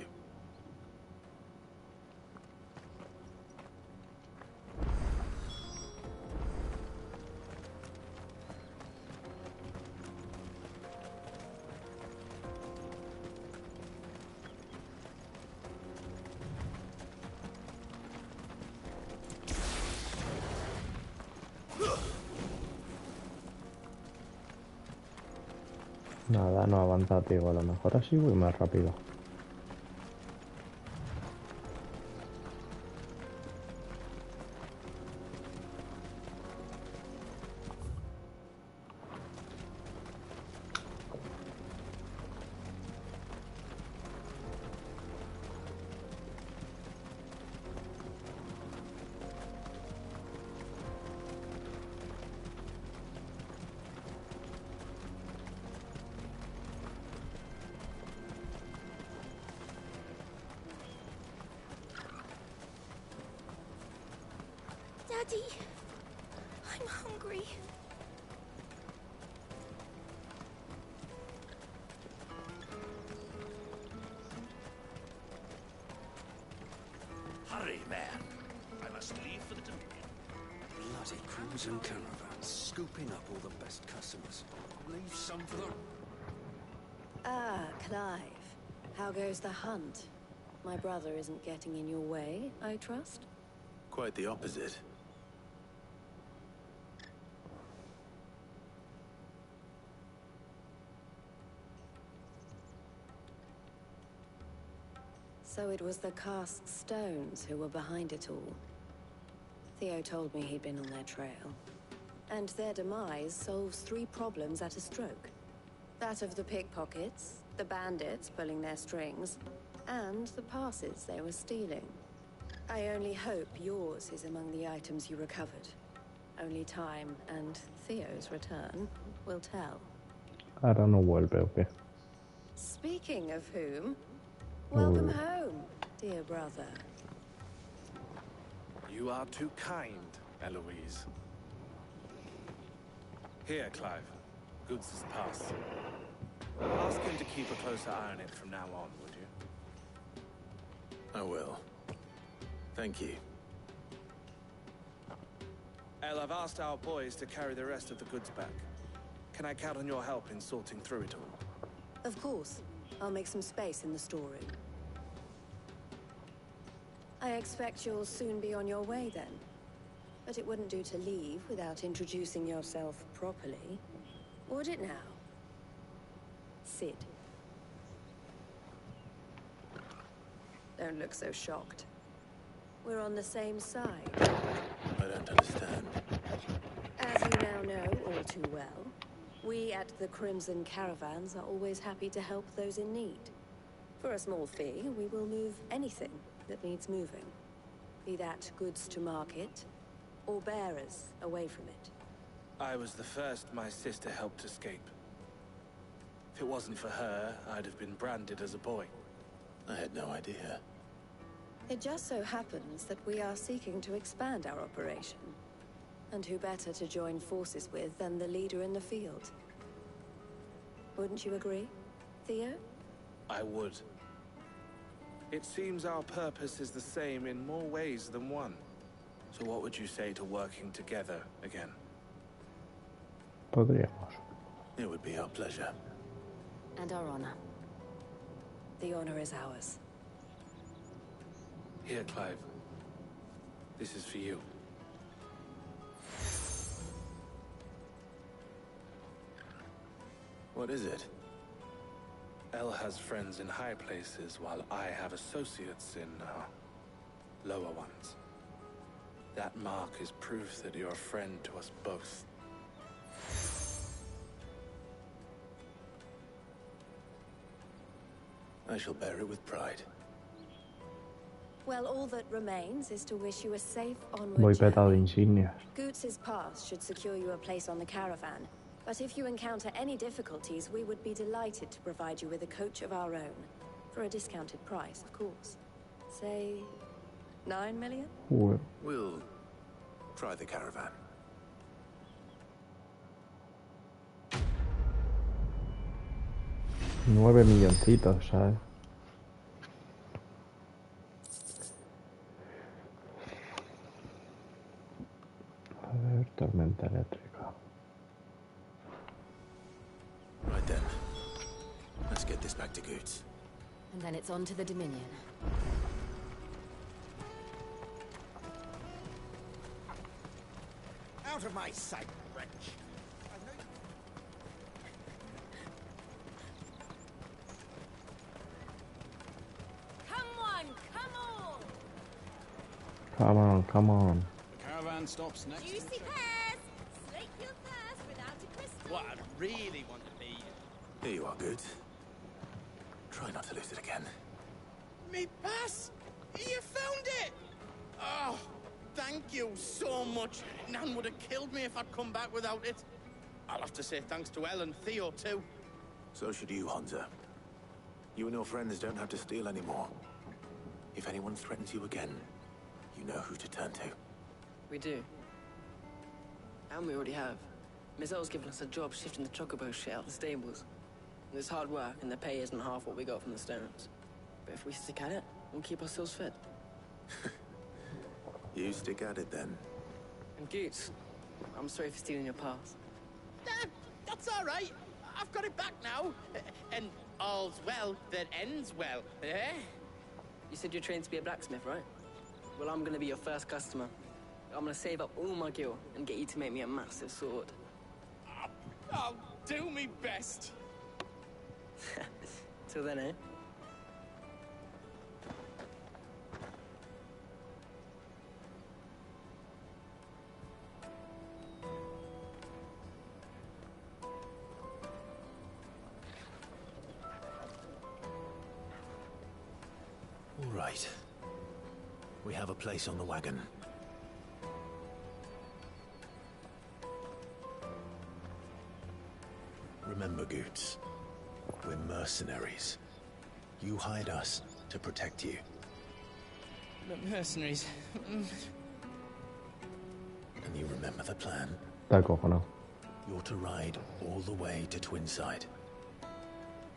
Nada, no avanza, tío. A lo mejor así voy más rápido. Daddy, I'm hungry. Hurry, man. I must leave for the Dominion. Bloody crimson caravans, scooping up all the best customers. Leave some for the... Ah, Clive. How goes the hunt? My brother isn't getting in your way, I trust? Quite the opposite. So it was the cast stones who were behind it all. Theo told me he'd been on their trail. And their demise solves 3 problems at a stroke. That of the pickpockets, the bandits pulling their strings, and the passes they were stealing. I only hope yours is among the items you recovered. Only time and Theo's return will tell. Ahora no vuelve, ¿o qué? Speaking of whom, welcome home, dear brother. You are too kind, Eloise. Here, Clive. Goods' pass. Ask him to keep a closer eye on it from now on, would you? I will. Thank you. El, I've asked our boys to carry the rest of the goods back. Can I count on your help in sorting through it all? Of course. I'll make some space in the storeroom. I expect you'll soon be on your way then. But it wouldn't do to leave without introducing yourself properly. Would it now? Sid. Don't look so shocked. We're on the same side. I don't understand. As you now know all too well, we at the Crimson Caravans are always happy to help those in need. For a small fee, we will move anything that needs moving. Be that goods to market, or bearers away from it. I was the first my sister helped escape. If it wasn't for her, I'd have been branded as a boy. I had no idea. It just so happens that we are seeking to expand our operation. And who better to join forces with than the leader in the field? Wouldn't you agree, Theo? I would. It seems our purpose is the same in more ways than one. So what would you say to working together again? Podríamos. It would be our pleasure. And our honor. The honor is ours. Here, Clive. This is for you. What is it? El has friends in high places, while I have associates in, lower ones. That mark is proof that you're a friend to us both. I shall bear it with pride. Well, all that remains is to wish you a safe onward Voy journey. petado de insignias. Goots's pass should secure you a place on the caravan. But if you encounter any difficulties, we would be delighted to provide you with a coach of our own. For a discounted price, of course. Say, 9 million? Joder. We'll try the caravan. $9 milloncitos, ¿sabes? A ver, tormenta eléctrica. Right then. Let's get this back to Goots. And then it's on to the Dominion. Out of my sight, wretch. Come on, come on! Come on, come on. The caravan stops next. Juicy pears! Slake your thirst without a crystal. What I'd really want to be. Here you are, Goots. Try not to lose it again. Me pass! You found it! Oh, thank you so much. Nan would have killed me if I'd come back without it. I'll have to say thanks to Elle and Theo, too. So should you, Hansa. You and your friends don't have to steal anymore. If anyone threatens you again, you know who to turn to. We do. And we already have. Miss L's given us a job shifting the chocobo shit out the stables. It's hard work, and the pay isn't half what we got from the stones. But if we stick at it, we'll keep ourselves fit. You stick at it, then. And Goots, I'm sorry for stealing your pass. That's all right. I've got it back now. And all's well that ends well, eh? You said you're trained to be a blacksmith, right? Well, I'm gonna be your first customer. I'm gonna save up all my gil and get you to make me a massive sword. I'll do me best. Till then, eh? All right. We have a place on the wagon. Remember, Goots, we're mercenaries. You hired us to protect you. Mercenaries. And you remember the plan? Está acojonado. You're to ride all the way to Twinside.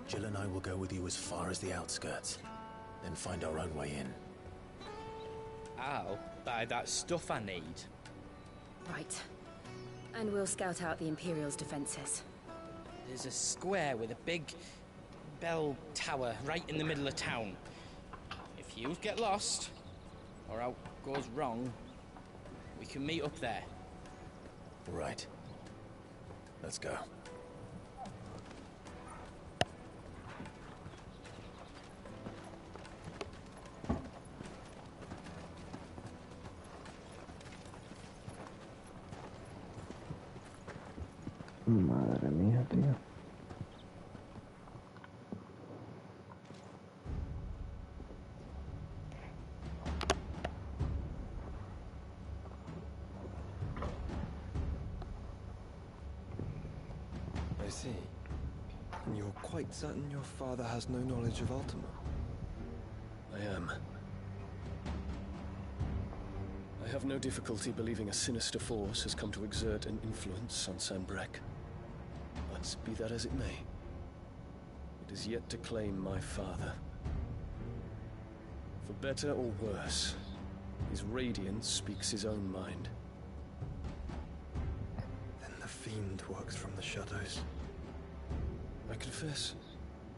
Jill and I will go with you as far as the outskirts, then find our own way in. I'll buy that stuff I need. Right. And we'll scout out the Imperial's defenses. There's a square with a big bell tower right in the middle of town. If you get lost, or out goes wrong, we can meet up there. Right. Let's go. Madre mía, tío. I see. And you're quite certain your father has no knowledge of Ultima? I am. I have no difficulty believing a sinister force has come to exert an influence on Sanbreque. But be that as it may, it is yet to claim my father. For better or worse, his radiance speaks his own mind. Then the fiend works from the shadows. I confess,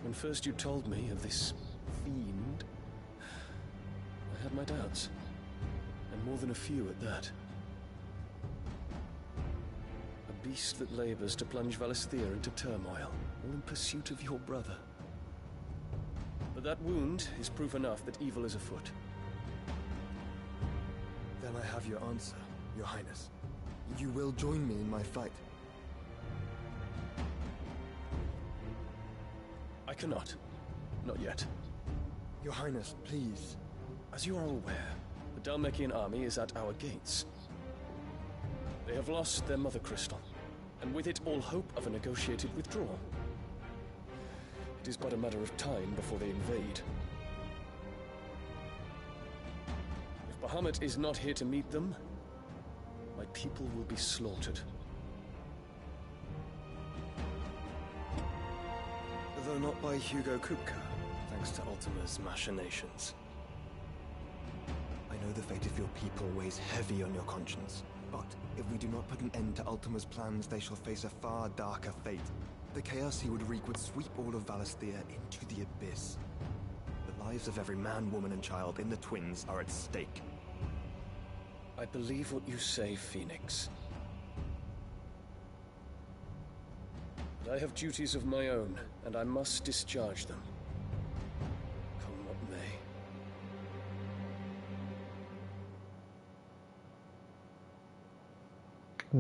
when first you told me of this fiend, I had my doubts. And more than a few at that. A beast that labors to plunge Valisthea into turmoil, all in pursuit of your brother. But that wound is proof enough that evil is afoot. Then I have your answer, Your Highness. You will join me in my fight. I cannot. Not yet. Your Highness, please. As you are aware, the Dalmekian army is at our gates. They have lost their mother crystal, and with it all hope of a negotiated withdrawal. It is but a matter of time before they invade. If Bahamut is not here to meet them, my people will be slaughtered. Though not by Hugo Kupka, thanks to Ultima's machinations. I know the fate of your people weighs heavy on your conscience, but if we do not put an end to Ultima's plans, they shall face a far darker fate. The chaos he would wreak would sweep all of Valisthea into the abyss. The lives of every man, woman, and child in the Twins are at stake. I believe what you say, Phoenix. But I have duties of my own, and I must discharge them. Come what may.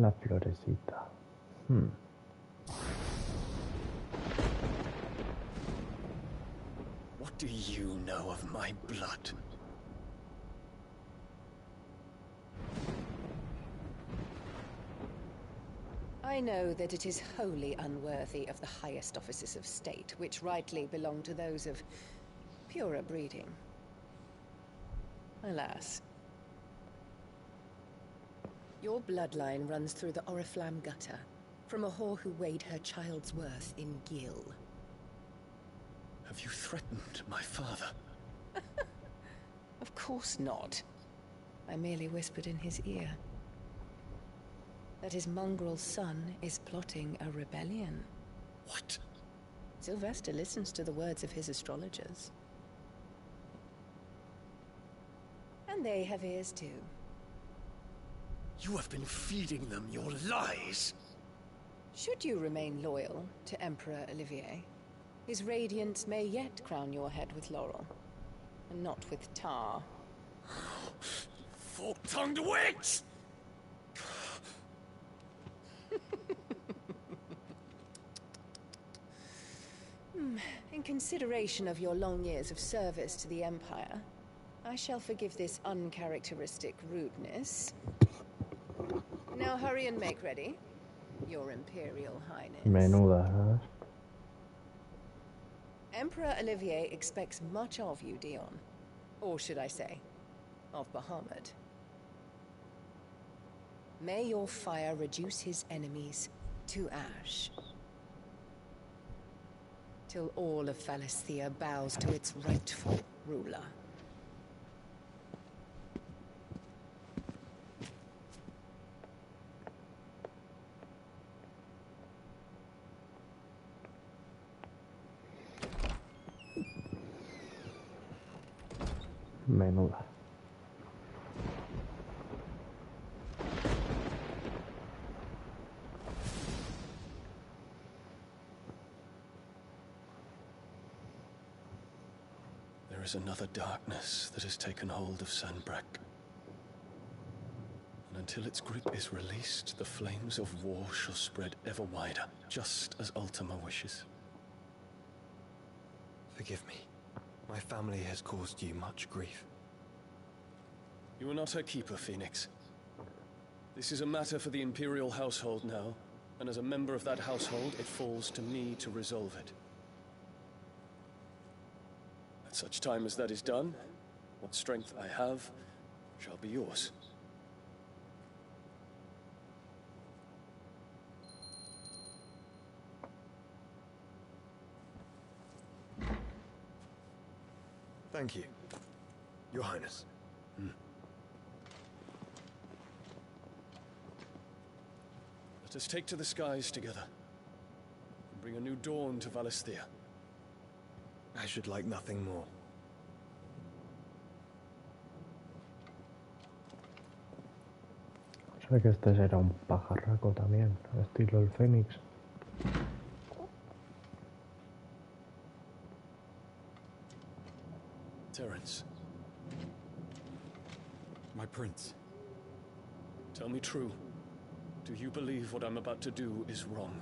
La florecita. What do you know of my blood? I know that it is wholly unworthy of the highest offices of state, which rightly belong to those of purer breeding. Alas. Your bloodline runs through the Oriflamme gutter, from a whore who weighed her child's worth in gil. Have you threatened my father? Of course not. I merely whispered in his ear that his mongrel son is plotting a rebellion. What? Sylvester listens to the words of his astrologers. And they have ears too. You have been feeding them your lies! Should you remain loyal to Emperor Olivier, his radiance may yet crown your head with laurel, and not with tar. Fork-tongued witch! In consideration of your long years of service to the Empire, I shall forgive this uncharacteristic rudeness. Now hurry and make ready, Your Imperial Highness. Menuda, ¿sabes? Emperor Olivier expects much of you, Dion. Or should I say, of Bahamut. May your fire reduce his enemies to ash, till all of Valisthea bows to its rightful ruler. Menuda. There is another darkness that has taken hold of Sanbreque. And until its grip is released, the flames of war shall spread ever wider, just as Ultima wishes. Forgive me. My family has caused you much grief. You are not her keeper, Phoenix. This is a matter for the Imperial household now, and as a member of that household, it falls to me to resolve it. At such time as that is done, what strength I have shall be yours. Thank you, Your Highness. Let us take to the skies together, and bring a new dawn to Valisthea. I should like nothing more. Sé que este será un pajarraco también, estilo el Fénix. Terence. My prince. Tell me true. Do you believe what I'm about to do is wrong?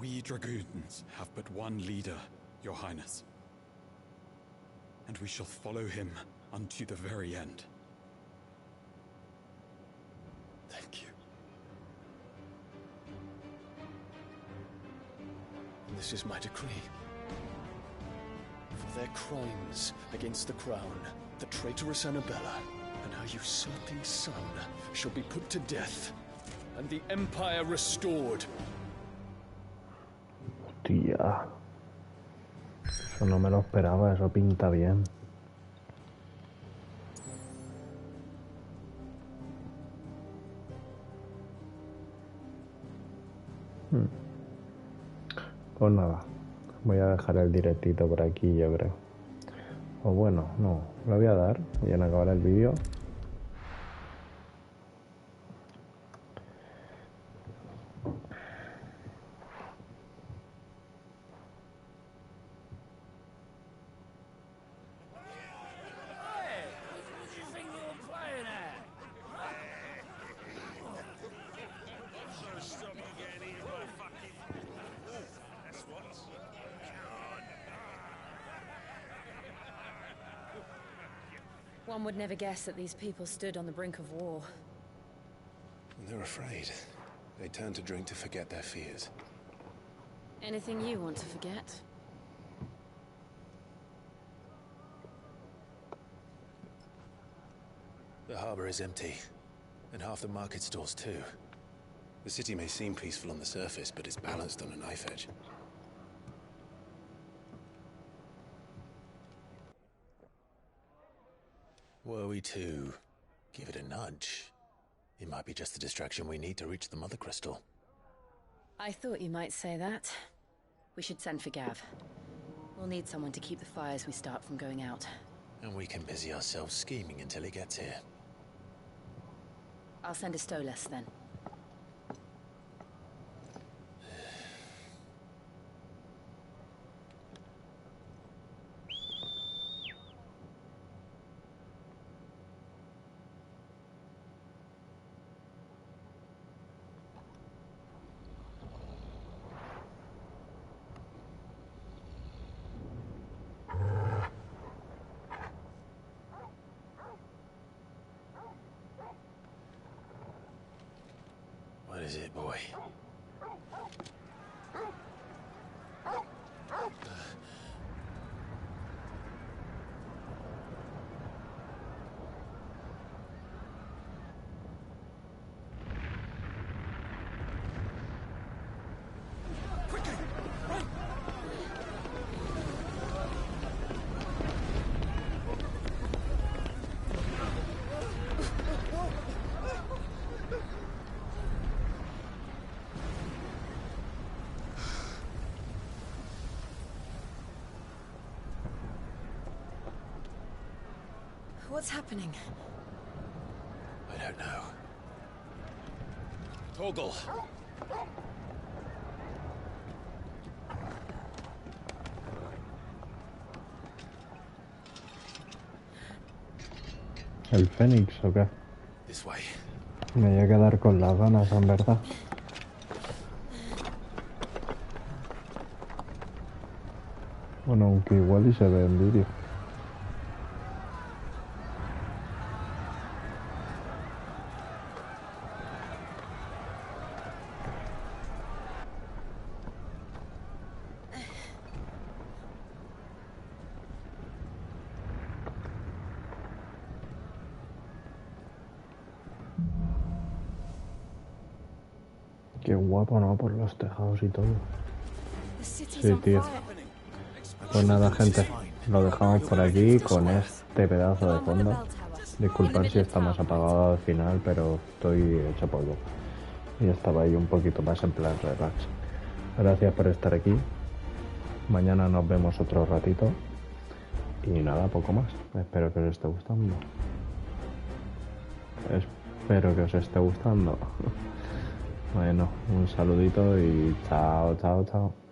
We dragoons have but one leader, Your Highness. And we shall follow him unto the very end. Thank you. And this is my decree. For their crimes against the crown, the traitorous Annabella and her usurping son shall be put to death, and the empire restored. Tía. Eso no me lo esperaba, eso pinta bien. Pues nada, voy a dejar el directito por aquí, yo creo. O bueno, no, lo voy a dar y en acabar el vídeo. One would never guess that these people stood on the brink of war. They're afraid. They turn to drink to forget their fears. Anything you want to forget? The harbor is empty, and half the market stalls too. The city may seem peaceful on the surface, but it's balanced on a knife edge. Were we to give it a nudge, it might be just the distraction we need to reach the Mother Crystal. I thought you might say that. We should send for Gav. We'll need someone to keep the fires we start from going out. And we can busy ourselves scheming until he gets here. I'll send a Stolas then. What is it, boy? What's happening? I don't know. Toggle! ¿El Fénix o qué? This way. Me voy a quedar con las ganas, en verdad. Bueno, aunque igual y se ve en vídeo. Qué guapo, ¿no? Por los tejados y todo. Sí, tío. Pues nada, gente. Lo dejamos por aquí con este pedazo de fondo. Disculpad si está más apagado al final, pero estoy hecho polvo. Y estaba ahí un poquito más en plan relax. Gracias por estar aquí. Mañana nos vemos otro ratito. Y nada, poco más. Espero que os esté gustando. Espero que os esté gustando. Bueno, un saludito y chao, chao, chao.